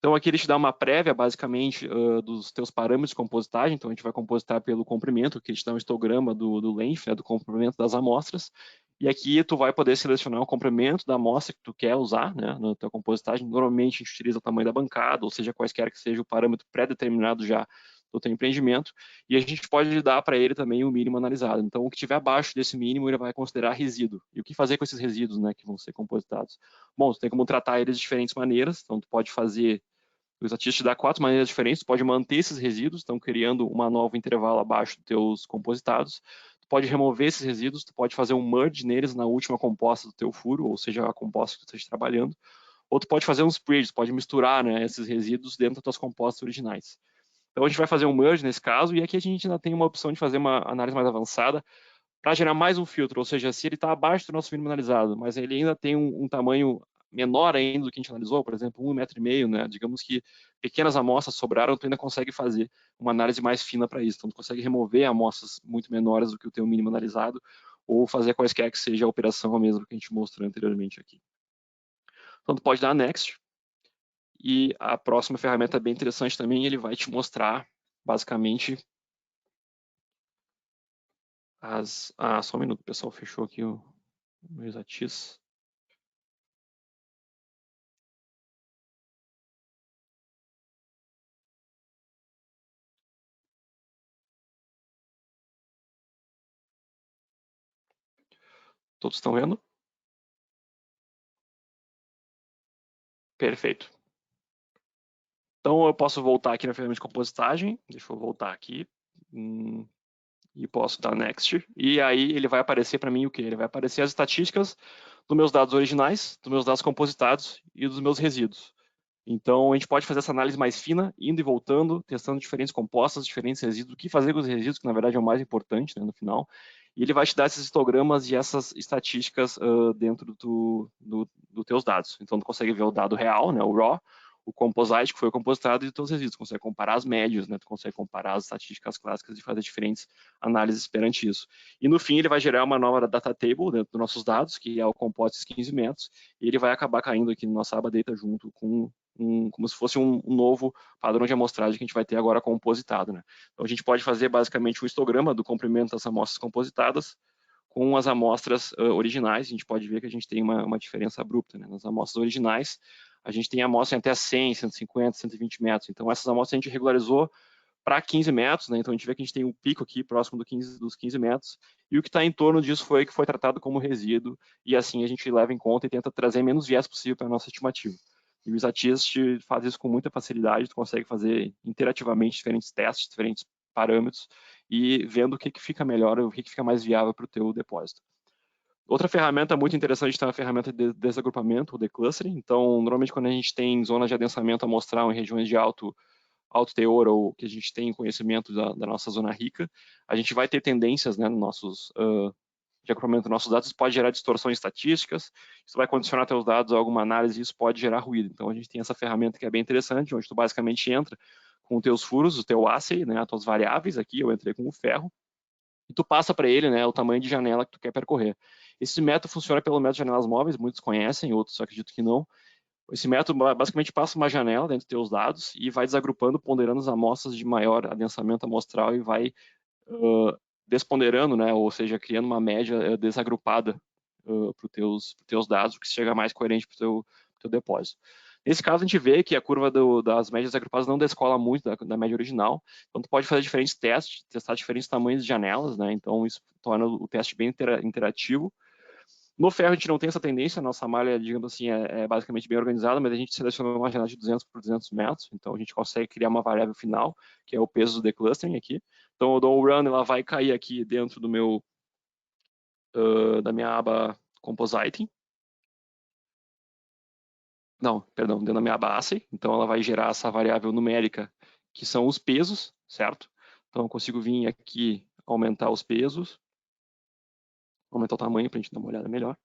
Então aqui ele te dá uma prévia, basicamente, dos teus parâmetros de compositagem. Então a gente vai compositar pelo comprimento, que te dá um histograma do length, né, do comprimento das amostras. E aqui tu vai poder selecionar o comprimento da amostra que tu quer usar, né, na tua compositagem. Normalmente a gente utiliza o tamanho da bancada, ou seja, quaisquer que seja o parâmetro pré-determinado já do teu empreendimento. E a gente pode dar para ele também o mínimo analisado. Então o que tiver abaixo desse mínimo ele vai considerar resíduo. E o que fazer com esses resíduos, né, que vão ser compositados? Bom, tu tem como tratar eles de diferentes maneiras. Então tu pode fazer o Statista te dá 4 maneiras diferentes, tu pode manter esses resíduos, então criando uma nova intervalo abaixo dos teus compositados. Tu pode remover esses resíduos, tu pode fazer um merge neles na última composta do teu furo, ou seja, a composta que tu esteja trabalhando. Ou tu pode fazer um spread, pode misturar, né, esses resíduos dentro das tuas compostas originais. Então a gente vai fazer um merge nesse caso, e aqui a gente ainda tem uma opção de fazer uma análise mais avançada para gerar mais um filtro, ou seja, se ele está abaixo do nosso mínimo analisado, mas ele ainda tem um tamanho menor ainda do que a gente analisou, por exemplo, 1,5 m, né? Digamos que pequenas amostras sobraram, tu ainda consegue fazer uma análise mais fina para isso. Então, tu consegue remover amostras muito menores do que o teu mínimo analisado, ou fazer quaisquer que seja a operação a mesma que a gente mostrou anteriormente aqui. Então, tu pode dar Next, e a próxima ferramenta é bem interessante também, ele vai te mostrar, basicamente, só um minuto, pessoal, fechou aqui o meu Isatis. Todos estão vendo? Perfeito. Então eu posso voltar aqui na ferramenta de compositagem, deixa eu voltar aqui, e posso dar Next, e aí ele vai aparecer para mim o que? Ele vai aparecer as estatísticas dos meus dados originais, dos meus dados compositados e dos meus resíduos. Então, a gente pode fazer essa análise mais fina, indo e voltando, testando diferentes compostas, diferentes resíduos, o que fazer com os resíduos, que na verdade é o mais importante, né, no final. E ele vai te dar esses histogramas e essas estatísticas dentro dos teus dados. Então, tu consegue ver o dado real, né, o raw, o composite, que foi o compositado, e os teus resíduos. Tu consegue comparar as médias, né, tu consegue comparar as estatísticas clássicas e fazer diferentes análises perante isso. E no fim, ele vai gerar uma nova data table dentro dos nossos dados, que é o composite 15 metros, e ele vai acabar caindo aqui na nossa aba data junto com como se fosse um novo padrão de amostragem que a gente vai ter agora compositado, né? Então, a gente pode fazer basicamente um histograma do comprimento das amostras compositadas com as amostras originais. A gente pode ver que a gente tem uma diferença abrupta, né? Nas amostras originais, a gente tem amostras até 100, 150, 120 metros. Então, essas amostras a gente regularizou para 15 metros, né? Então, a gente vê que a gente tem um pico aqui próximo dos 15 metros, e o que está em torno disso foi que foi tratado como resíduo, e assim a gente leva em conta e tenta trazer menos viés possível para a nossa estimativa. E o Statist faz isso com muita facilidade, tu consegue fazer interativamente diferentes testes, diferentes parâmetros, e vendo o que fica melhor, o que fica mais viável para o teu depósito. Outra ferramenta muito interessante é a ferramenta de desagrupamento, o declustering. Então, normalmente quando a gente tem zonas de adensamento amostral em regiões de alto teor, ou que a gente tem conhecimento da nossa zona rica, a gente vai ter tendências, né, nos nossos de agrupamento dos nossos dados, isso pode gerar distorções estatísticas, isso vai condicionar teus dados a alguma análise e isso pode gerar ruído. Então, a gente tem essa ferramenta que é bem interessante, onde tu basicamente entra com os teus furos, o teu assay, né, as tuas variáveis, aqui eu entrei com o ferro, e tu passa para ele, né, o tamanho de janela que tu quer percorrer. Esse método funciona pelo método de janelas móveis, muitos conhecem, outros acredito que não. Esse método basicamente passa uma janela dentro dos teus dados e vai desagrupando, ponderando as amostras de maior adensamento amostral e vai desponderando, né, ou seja, criando uma média desagrupada para os teus dados, o que chega mais coerente para o teu depósito. Nesse caso, a gente vê que a curva das médias agrupadas não descola muito da média original, então tu pode fazer diferentes testes, testar diferentes tamanhos de janelas, né, então isso torna o teste bem interativo. No ferro a gente não tem essa tendência, a nossa malha, digamos assim, é basicamente bem organizada, mas a gente selecionou uma janela de 200 por 200 metros, então a gente consegue criar uma variável final, que é o peso do declustering aqui. Então eu dou um run, ela vai cair aqui dentro do meu, da minha aba compositing. Não, perdão, dentro da minha aba assay, então ela vai gerar essa variável numérica, que são os pesos, certo? Então eu consigo vir aqui, aumentar os pesos, aumentar o tamanho para a gente dar uma olhada melhor.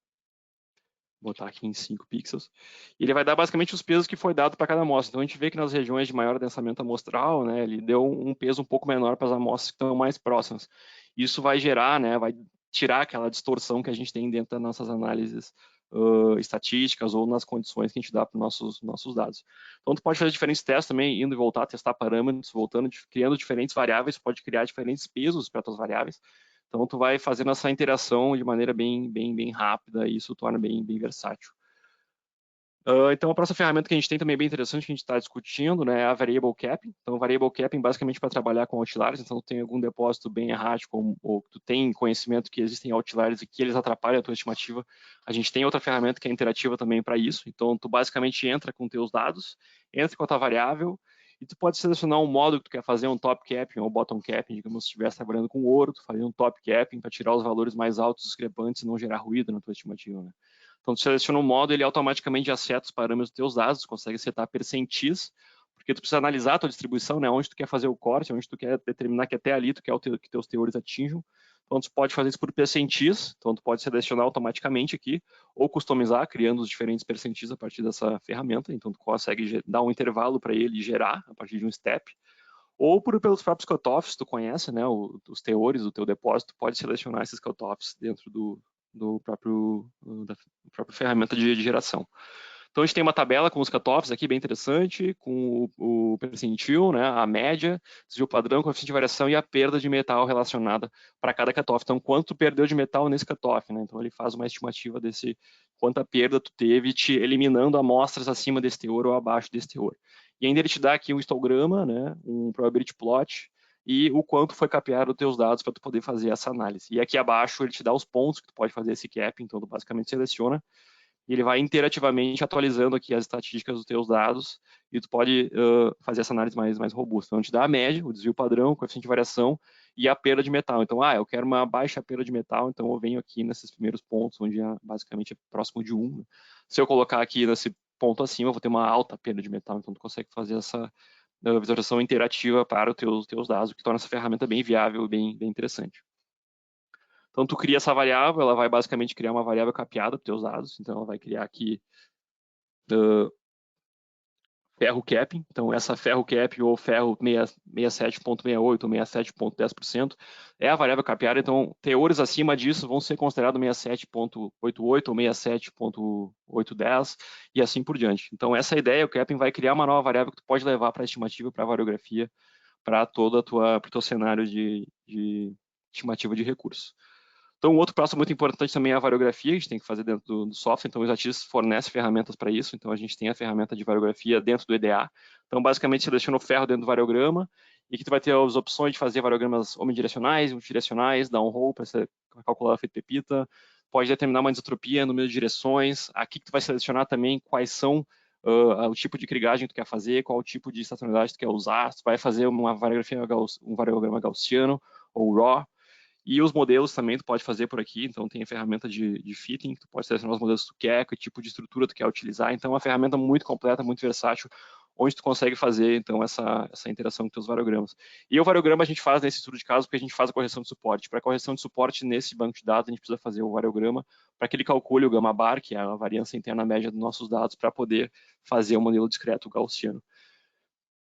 Botar aqui em 5 pixels, e ele vai dar basicamente os pesos que foi dado para cada amostra. Então a gente vê que nas regiões de maior adensamento amostral, né, ele deu um peso um pouco menor para as amostras que estão mais próximas. Isso vai gerar, né, vai tirar aquela distorção que a gente tem dentro das nossas análises estatísticas ou nas condições que a gente dá para os nossos dados. Então tu pode fazer diferentes testes também, indo e voltar, testar parâmetros, voltando, criando diferentes variáveis, pode criar diferentes pesos para as tuas variáveis. Então, tu vai fazendo essa interação de maneira bem rápida e isso torna bem versátil. Então, a próxima ferramenta que a gente tem também é bem interessante, que a gente está discutindo, né, é a Variable Capping. Então, Variable Capping basicamente para trabalhar com outliers. Então, tu tem algum depósito bem errático ou tu tem conhecimento que existem outliers e que eles atrapalham a tua estimativa. A gente tem outra ferramenta que é interativa também para isso. Então, tu basicamente entra com teus dados, entra com a tua variável, e tu pode selecionar um modo que tu quer fazer, um top capping ou bottom capping, digamos, se estivesse trabalhando com ouro, tu faria um top capping para tirar os valores mais altos discrepantes e não gerar ruído na tua estimativa, né? Então, tu seleciona um modo, ele automaticamente aceta os parâmetros dos teus dados, tu consegue setar percentis, porque tu precisa analisar a tua distribuição, né? Onde tu quer fazer o corte, onde tu quer determinar que até ali tu quer que teus teores atinjam. Então, tu pode fazer isso por percentis, então tu pode selecionar automaticamente aqui, ou customizar, criando os diferentes percentis a partir dessa ferramenta, então tu consegue dar um intervalo para ele gerar a partir de um step, ou pelos próprios cutoffs, tu conhece, né, os teores do teu depósito, pode selecionar esses cutoffs dentro da própria ferramenta de geração. Então, a gente tem uma tabela com os cutoffs aqui, bem interessante, com o percentil, né, a média, desvio padrão, coeficiente de variação e a perda de metal relacionada para cada cutoff. Então, quanto tu perdeu de metal nesse cutoff, né? Então, ele faz uma estimativa desse quanta perda tu teve, te eliminando amostras acima desse teor ou abaixo desse teor. E ainda ele te dá aqui um histograma, né, um probability plot, e o quanto foi capeado os teus dados para tu poder fazer essa análise. E aqui abaixo ele te dá os pontos que tu pode fazer esse cap, então tu basicamente seleciona e ele vai interativamente atualizando aqui as estatísticas dos teus dados e tu pode fazer essa análise mais robusta. Então, te dá a média, o desvio padrão, o coeficiente de variação e a perda de metal. Então, eu quero uma baixa perda de metal, então eu venho aqui nesses primeiros pontos, onde basicamente é próximo de 1. Se eu colocar aqui nesse ponto acima, eu vou ter uma alta perda de metal, então tu consegue fazer essa visualização interativa para os teus dados, o que torna essa ferramenta bem viável e bem interessante. Então, tu cria essa variável, ela vai basicamente criar uma variável capeada para os teus dados, então ela vai criar aqui ferro capping, então essa ferro cap ou ferro 67,68 ou 67,10% é a variável capeada, então teores acima disso vão ser considerados 67,88 ou 67,810 e assim por diante. Então essa ideia, o capping vai criar uma nova variável que tu pode levar para a estimativa, para a variografia, para todo o teu cenário de estimativa de recursos. Então, um outro passo muito importante também é a variografia, a gente tem que fazer dentro do software, então o Exatis fornece ferramentas para isso, então a gente tem a ferramenta de variografia dentro do EDA. Então, basicamente, seleciona o ferro dentro do variograma, e aqui tu vai ter as opções de fazer variogramas omnidirecionais, multidirecionais, downhole, para calcular o efeito pepita, pode determinar uma anisotropia, número de direções, aqui que tu vai selecionar também quais são o tipo de krigagem que tu quer fazer, qual o tipo de estacionalidade que tu quer usar, tu vai fazer uma variografia, um variograma gaussiano ou RAW, e os modelos também tu pode fazer por aqui, então tem a ferramenta de fitting, tu pode selecionar os modelos que tu quer, que tipo de estrutura tu quer utilizar, então é uma ferramenta muito completa, muito versátil, onde tu consegue fazer, então, essa interação com teus variogramas. E o variograma a gente faz nesse estudo de caso porque a gente faz a correção de suporte. Para correção de suporte nesse banco de dados, a gente precisa fazer o variograma para que ele calcule o gamma bar, que é a variância interna média dos nossos dados, para poder fazer o modelo discreto gaussiano.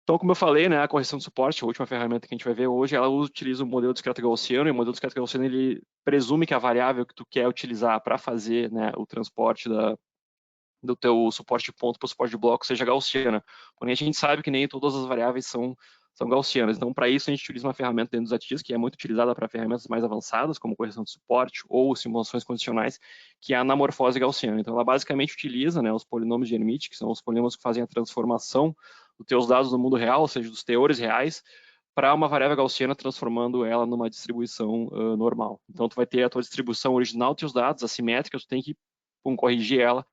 Então, como eu falei, né, a correção de suporte, a última ferramenta que a gente vai ver hoje, ela utiliza o modelo discreto gaussiano, e o modelo discreto gaussiano ele presume que a variável que tu quer utilizar para fazer, né, o transporte do teu suporte de ponto para o suporte de bloco seja gaussiana. Porém, a gente sabe que nem todas as variáveis são gaussianas. Então, para isso, a gente utiliza uma ferramenta dentro dos ATIs, que é muito utilizada para ferramentas mais avançadas, como correção de suporte ou simulações condicionais, que é a anamorfose gaussiana. Então, ela basicamente utiliza, né, os polinômios de Hermite, que são os polinômios que fazem a transformação dos teus dados no mundo real, ou seja, dos teores reais, para uma variável gaussiana, transformando ela numa distribuição normal. Então, tu vai ter a tua distribuição original dos teus dados, assimétrica, tu tem que corrigir ela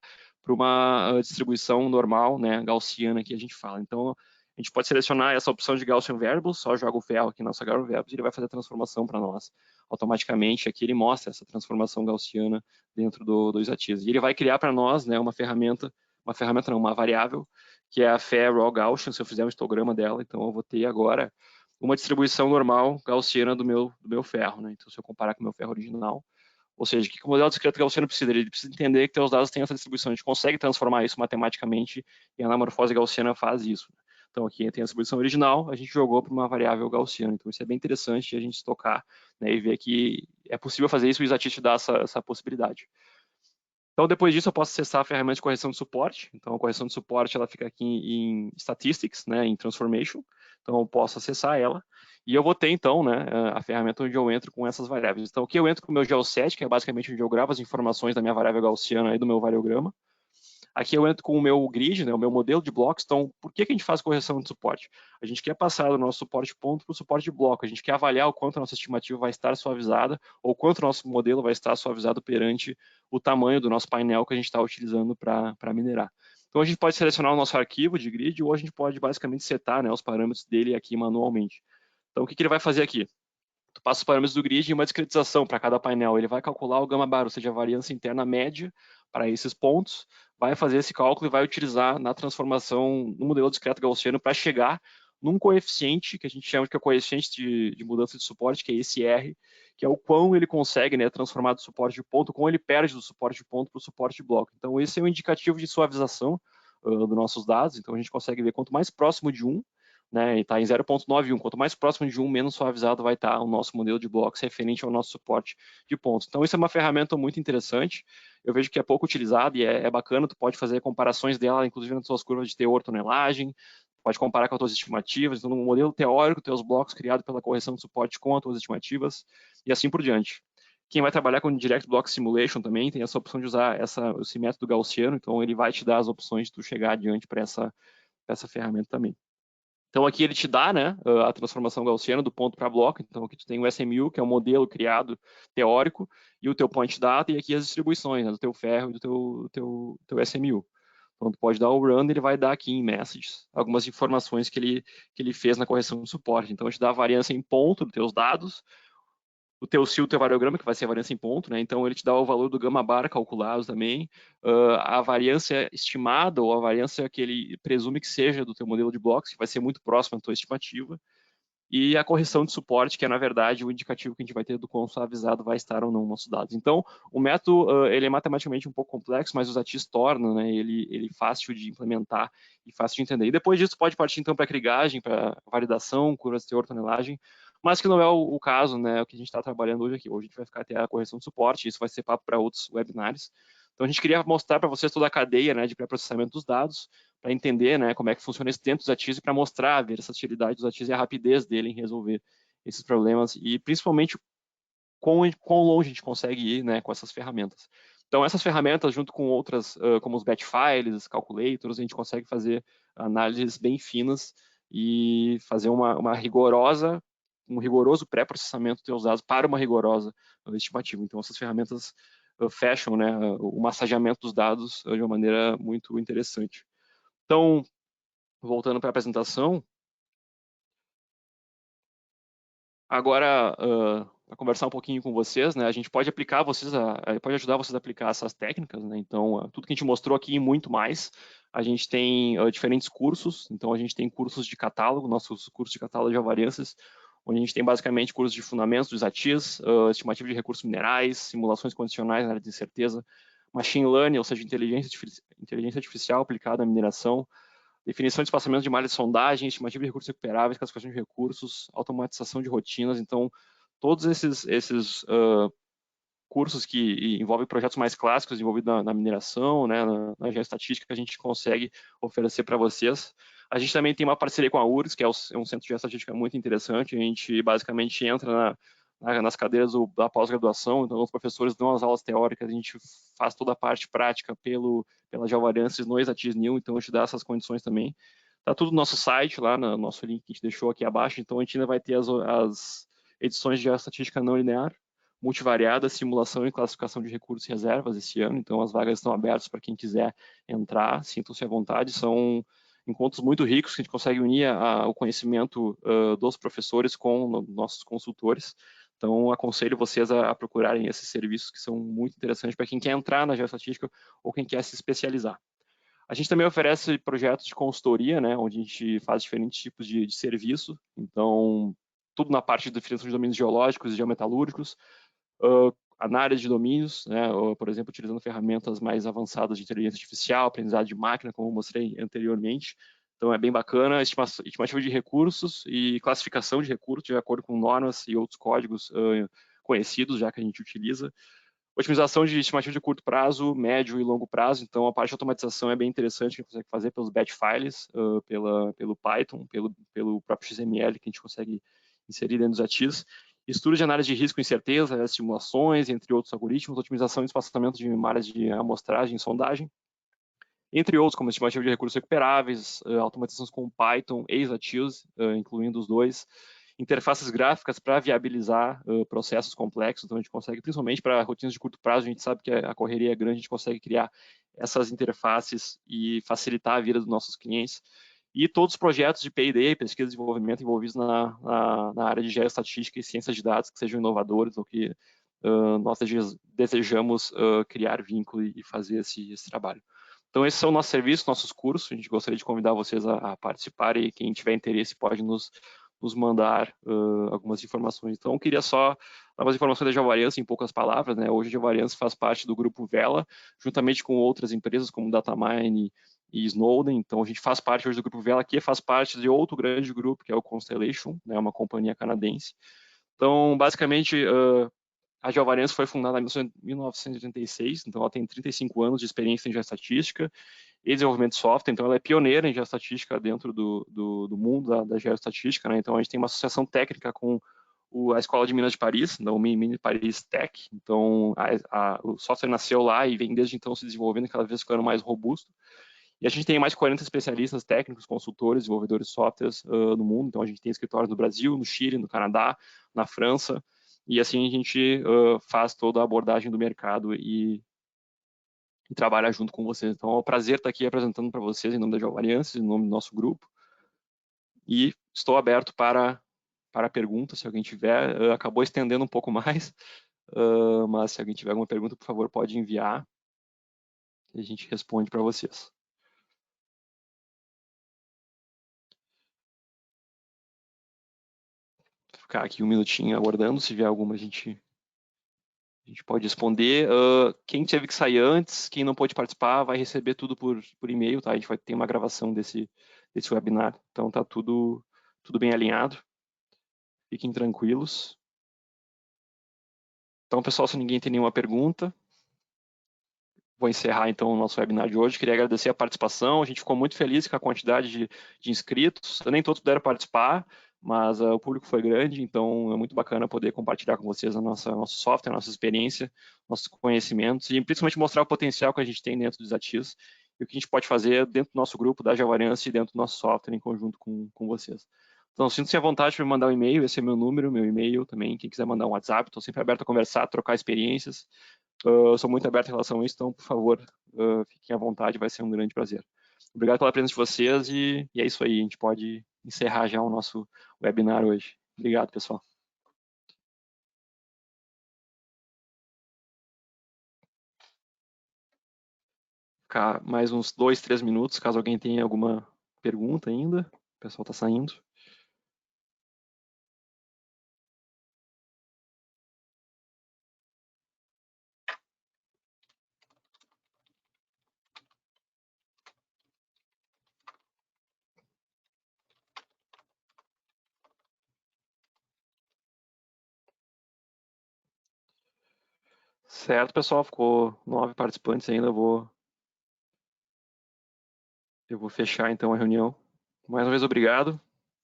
para uma distribuição normal, né, gaussiana, que a gente fala. Então, a gente pode selecionar essa opção de Gaussian Variables, só joga o ferro aqui na nossa Gaussian Variables e ele vai fazer a transformação para nós. Automaticamente, aqui ele mostra essa transformação gaussiana dentro do Exatis. E ele vai criar para nós, né, uma variável, que é a Fair Raw Gaussian, se eu fizer um histograma dela, então eu vou ter agora uma distribuição normal gaussiana do meu ferro, né? Então, se eu comparar com o meu ferro original, ou seja, o que o modelo discreto gaussiano precisa? Ele precisa entender que teus dados têm essa distribuição. A gente consegue transformar isso matematicamente e a anamorfose gaussiana faz isso. Então, aqui tem a distribuição original, a gente jogou para uma variável gaussiana. Então, isso é bem interessante a gente estocar, né, e ver que é possível fazer isso e o Exatis te dá essa possibilidade. Então, depois disso, eu posso acessar a ferramenta de correção de suporte. Então, a correção de suporte ela fica aqui em Statistics, né, em Transformation. Então, eu posso acessar ela. E eu vou ter, então, né, a ferramenta onde eu entro com essas variáveis. Então, aqui eu entro com o meu geoset, que é basicamente onde eu gravo as informações da minha variável gaussiana e do meu variograma. Aqui eu entro com o meu grid, né, o meu modelo de blocos. Então, por que a gente faz correção de suporte? A gente quer passar do nosso suporte ponto para o suporte de bloco. A gente quer avaliar o quanto a nossa estimativa vai estar suavizada ou quanto o nosso modelo vai estar suavizado perante o tamanho do nosso painel que a gente está utilizando para minerar. Então, a gente pode selecionar o nosso arquivo de grid ou a gente pode basicamente setar, né, os parâmetros dele aqui manualmente. Então, o que ele vai fazer aqui? Tu passa os parâmetros do grid e uma discretização para cada painel. Ele vai calcular o gamma bar, ou seja, a variância interna média para esses pontos, vai fazer esse cálculo e vai utilizar na transformação no modelo discreto gaussiano para chegar num coeficiente, que a gente chama de é o coeficiente de mudança de suporte, que é esse R, que é o quão ele consegue, né, transformar do suporte de ponto, quão ele perde do suporte de ponto para o suporte de bloco. Então, esse é um indicativo de suavização dos nossos dados. Então, a gente consegue ver quanto mais próximo de 1, né, e está em 0,91. Quanto mais próximo de 1, menos suavizado vai estar o nosso modelo de blocos referente ao nosso suporte de pontos. Então, isso é uma ferramenta muito interessante. Eu vejo que é pouco utilizada e é bacana. Tu pode fazer comparações dela, inclusive nas suas curvas de teor, tonelagem. Pode comparar com as tuas estimativas. Então, no modelo teórico, teus blocos criados pela correção de suporte com as tuas estimativas e assim por diante. Quem vai trabalhar com Direct Block Simulation também tem essa opção de usar esse método gaussiano. Então, ele vai te dar as opções de tu chegar adiante para essa ferramenta também. Então, aqui ele te dá, né, a transformação gaussiana do ponto para bloco. Então, aqui tu tem o SMU, que é o modelo criado teórico, e o teu point data, e aqui as distribuições, né, do teu ferro e do teu SMU. Então, tu pode dar o run, ele vai dar aqui em messages algumas informações que ele fez na correção de suporte. Então, a gente dá a variância em ponto dos teus dados, o teu CIL, o teu variograma, que vai ser a variância em ponto, né? Então, ele te dá o valor do gama bar calculado também, a variância estimada ou a variância que ele presume que seja do teu modelo de blocos, que vai ser muito próxima à tua estimativa, e a correção de suporte, que é, na verdade, o indicativo que a gente vai ter do quão suavizado vai estar ou não nossos dados. Então, o método, ele é matematicamente um pouco complexo, mas os ATIs tornam, né, ele fácil de implementar e fácil de entender. E depois disso, pode partir, então, para a crigagem, para validação, curvas de teor, tonelagem, mas que não é o caso, né, o que a gente está trabalhando hoje aqui. Hoje a gente vai ficar até a correção de suporte, isso vai ser papo para outros webinars. Então, a gente queria mostrar para vocês toda a cadeia, né, de pré-processamento dos dados, para entender, né, como é que funciona isso dentro dos ATIs e para mostrar a versatilidade dos ATIs e a rapidez dele em resolver esses problemas e principalmente quão longe a gente consegue ir, né, com essas ferramentas. Então, essas ferramentas, junto com outras, como os batch files, calculators, a gente consegue fazer análises bem finas e fazer um rigoroso pré-processamento dos seus dados para uma rigorosa estimativa. Então, essas ferramentas fecham, né, o massageamento dos dados de uma maneira muito interessante. Então, voltando para a apresentação, agora, para conversar um pouquinho com vocês, né, a gente pode aplicar pode ajudar vocês a aplicar essas técnicas, né, então, tudo que a gente mostrou aqui e muito mais, a gente tem diferentes cursos, então a gente tem cursos de catálogo, nossos cursos de catálogo de variâncias, onde a gente tem basicamente cursos de fundamentos dos ATIs, estimativa de recursos minerais, simulações condicionais na área de incerteza, machine learning, ou seja, inteligência artificial aplicada à mineração, definição de espaçamento de malha de sondagem, estimativa de recursos recuperáveis, classificação de recursos, automatização de rotinas. Então, todos esses cursos que envolvem projetos mais clássicos envolvidos na mineração, né, na geoestatística, que a gente consegue oferecer para vocês. A gente também tem uma parceria com a URGS, que é um centro de geoestatística muito interessante. A gente basicamente entra nas cadeiras da pós-graduação, então os professores dão as aulas teóricas, a gente faz toda a parte prática pela Geovariances no Exatis New, então a gente dá essas condições também. Tá tudo no nosso site, lá no nosso link que a gente deixou aqui abaixo, então a gente ainda vai ter as edições de geoestatística não linear, multivariada, simulação e classificação de recursos e reservas esse ano, então as vagas estão abertas para quem quiser entrar, sintam-se à vontade, são encontros muito ricos que a gente consegue unir o conhecimento dos professores com nossos consultores, então aconselho vocês a procurarem esses serviços que são muito interessantes para quem quer entrar na geoestatística ou quem quer se especializar. A gente também oferece projetos de consultoria, né, onde a gente faz diferentes tipos de serviço, então tudo na parte de definição de domínios geológicos e geometalúrgicos, análise de domínios, né, ou, por exemplo, utilizando ferramentas mais avançadas de inteligência artificial, aprendizado de máquina, como eu mostrei anteriormente. Então, é bem bacana, estimativa de recursos e classificação de recursos de acordo com normas e outros códigos conhecidos, já que a gente utiliza. Otimização de estimativa de curto prazo, médio e longo prazo. Então, a parte de automatização é bem interessante, que a gente consegue fazer pelos batch files, pelo Python, pelo próprio XML, que a gente consegue inserir dentro dos ATIs. Estudo de análise de risco e incerteza, simulações, entre outros algoritmos, otimização e espaçamento de malhas de amostragem e sondagem, entre outros, como estimativa de recursos recuperáveis, automatizações com Python e ATIs, incluindo os dois, interfaces gráficas para viabilizar processos complexos, então a gente consegue, principalmente para rotinas de curto prazo, a gente sabe que a correria é grande, a gente consegue criar essas interfaces e facilitar a vida dos nossos clientes. E todos os projetos de P&D, pesquisa e desenvolvimento envolvidos na área de geoestatística e ciências de dados que sejam inovadores ou que nós desejamos criar vínculo e fazer esse trabalho. Então, esses são nossos serviços, nossos cursos. A gente gostaria de convidar vocês a participar e quem tiver interesse pode nos mandar algumas informações. Então, eu queria só dar umas informações da Geovariança em poucas palavras, né? Hoje a Geovariança faz parte do grupo Vela, juntamente com outras empresas como Datamine e Snowden. Então, a gente faz parte hoje do grupo Vela, que faz parte de outro grande grupo, que é o Constellation, né? Uma companhia canadense. Então, basicamente, a Geovariança foi fundada em 1986, então ela tem 35 anos de experiência em geoestatística e desenvolvimento de software, então ela é pioneira em geoestatística dentro do mundo da geoestatística, né? Então a gente tem uma associação técnica com a Escola de Minas de Paris, da Mini Paris Tech, então o software nasceu lá e vem desde então se desenvolvendo e cada vez ficando mais robusto. E a gente tem mais de 40 especialistas técnicos, consultores, desenvolvedores de softwares no mundo, então a gente tem escritórios no Brasil, no Chile, no Canadá, na França, e assim a gente faz toda a abordagem do mercado e e trabalhar junto com vocês. Então, é um prazer estar aqui apresentando para vocês em nome da Java Alliance, em nome do nosso grupo. E estou aberto para perguntas, se alguém tiver. Acabou estendendo um pouco mais, mas se alguém tiver alguma pergunta, por favor, pode enviar e a gente responde para vocês. Vou ficar aqui um minutinho aguardando, se vier alguma a gente pode responder. Quem teve que sair antes, quem não pôde participar, vai receber tudo por e-mail, tá? A gente vai ter uma gravação desse webinar, então tá tudo bem alinhado. Fiquem tranquilos. Então, pessoal, se ninguém tem nenhuma pergunta, vou encerrar então o nosso webinar de hoje. Queria agradecer a participação, a gente ficou muito feliz com a quantidade de inscritos, nem todos puderam participar, mas o público foi grande, então é muito bacana poder compartilhar com vocês nosso software, a nossa experiência, nossos conhecimentos e principalmente mostrar o potencial que a gente tem dentro dos ativos e o que a gente pode fazer dentro do nosso grupo da Java Alliance e dentro do nosso software em conjunto com vocês. Então, sinta-se à vontade para me mandar um e-mail, esse é meu número, meu e-mail também, quem quiser mandar um WhatsApp, estou sempre aberto a conversar, trocar experiências. Eu sou muito aberto em relação a isso, então, por favor, fiquem à vontade, vai ser um grande prazer. Obrigado pela presença de vocês e é isso aí, a gente pode encerrar já o nosso webinar hoje. Obrigado, pessoal. Ficar mais uns 2, 3 minutos, caso alguém tenha alguma pergunta ainda. O pessoal está saindo. Certo, pessoal, ficou 9 participantes ainda, eu vou fechar então a reunião. Mais uma vez, obrigado.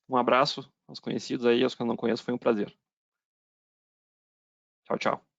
Um abraço aos conhecidos aí, aos que eu não conheço, foi um prazer. Tchau, tchau.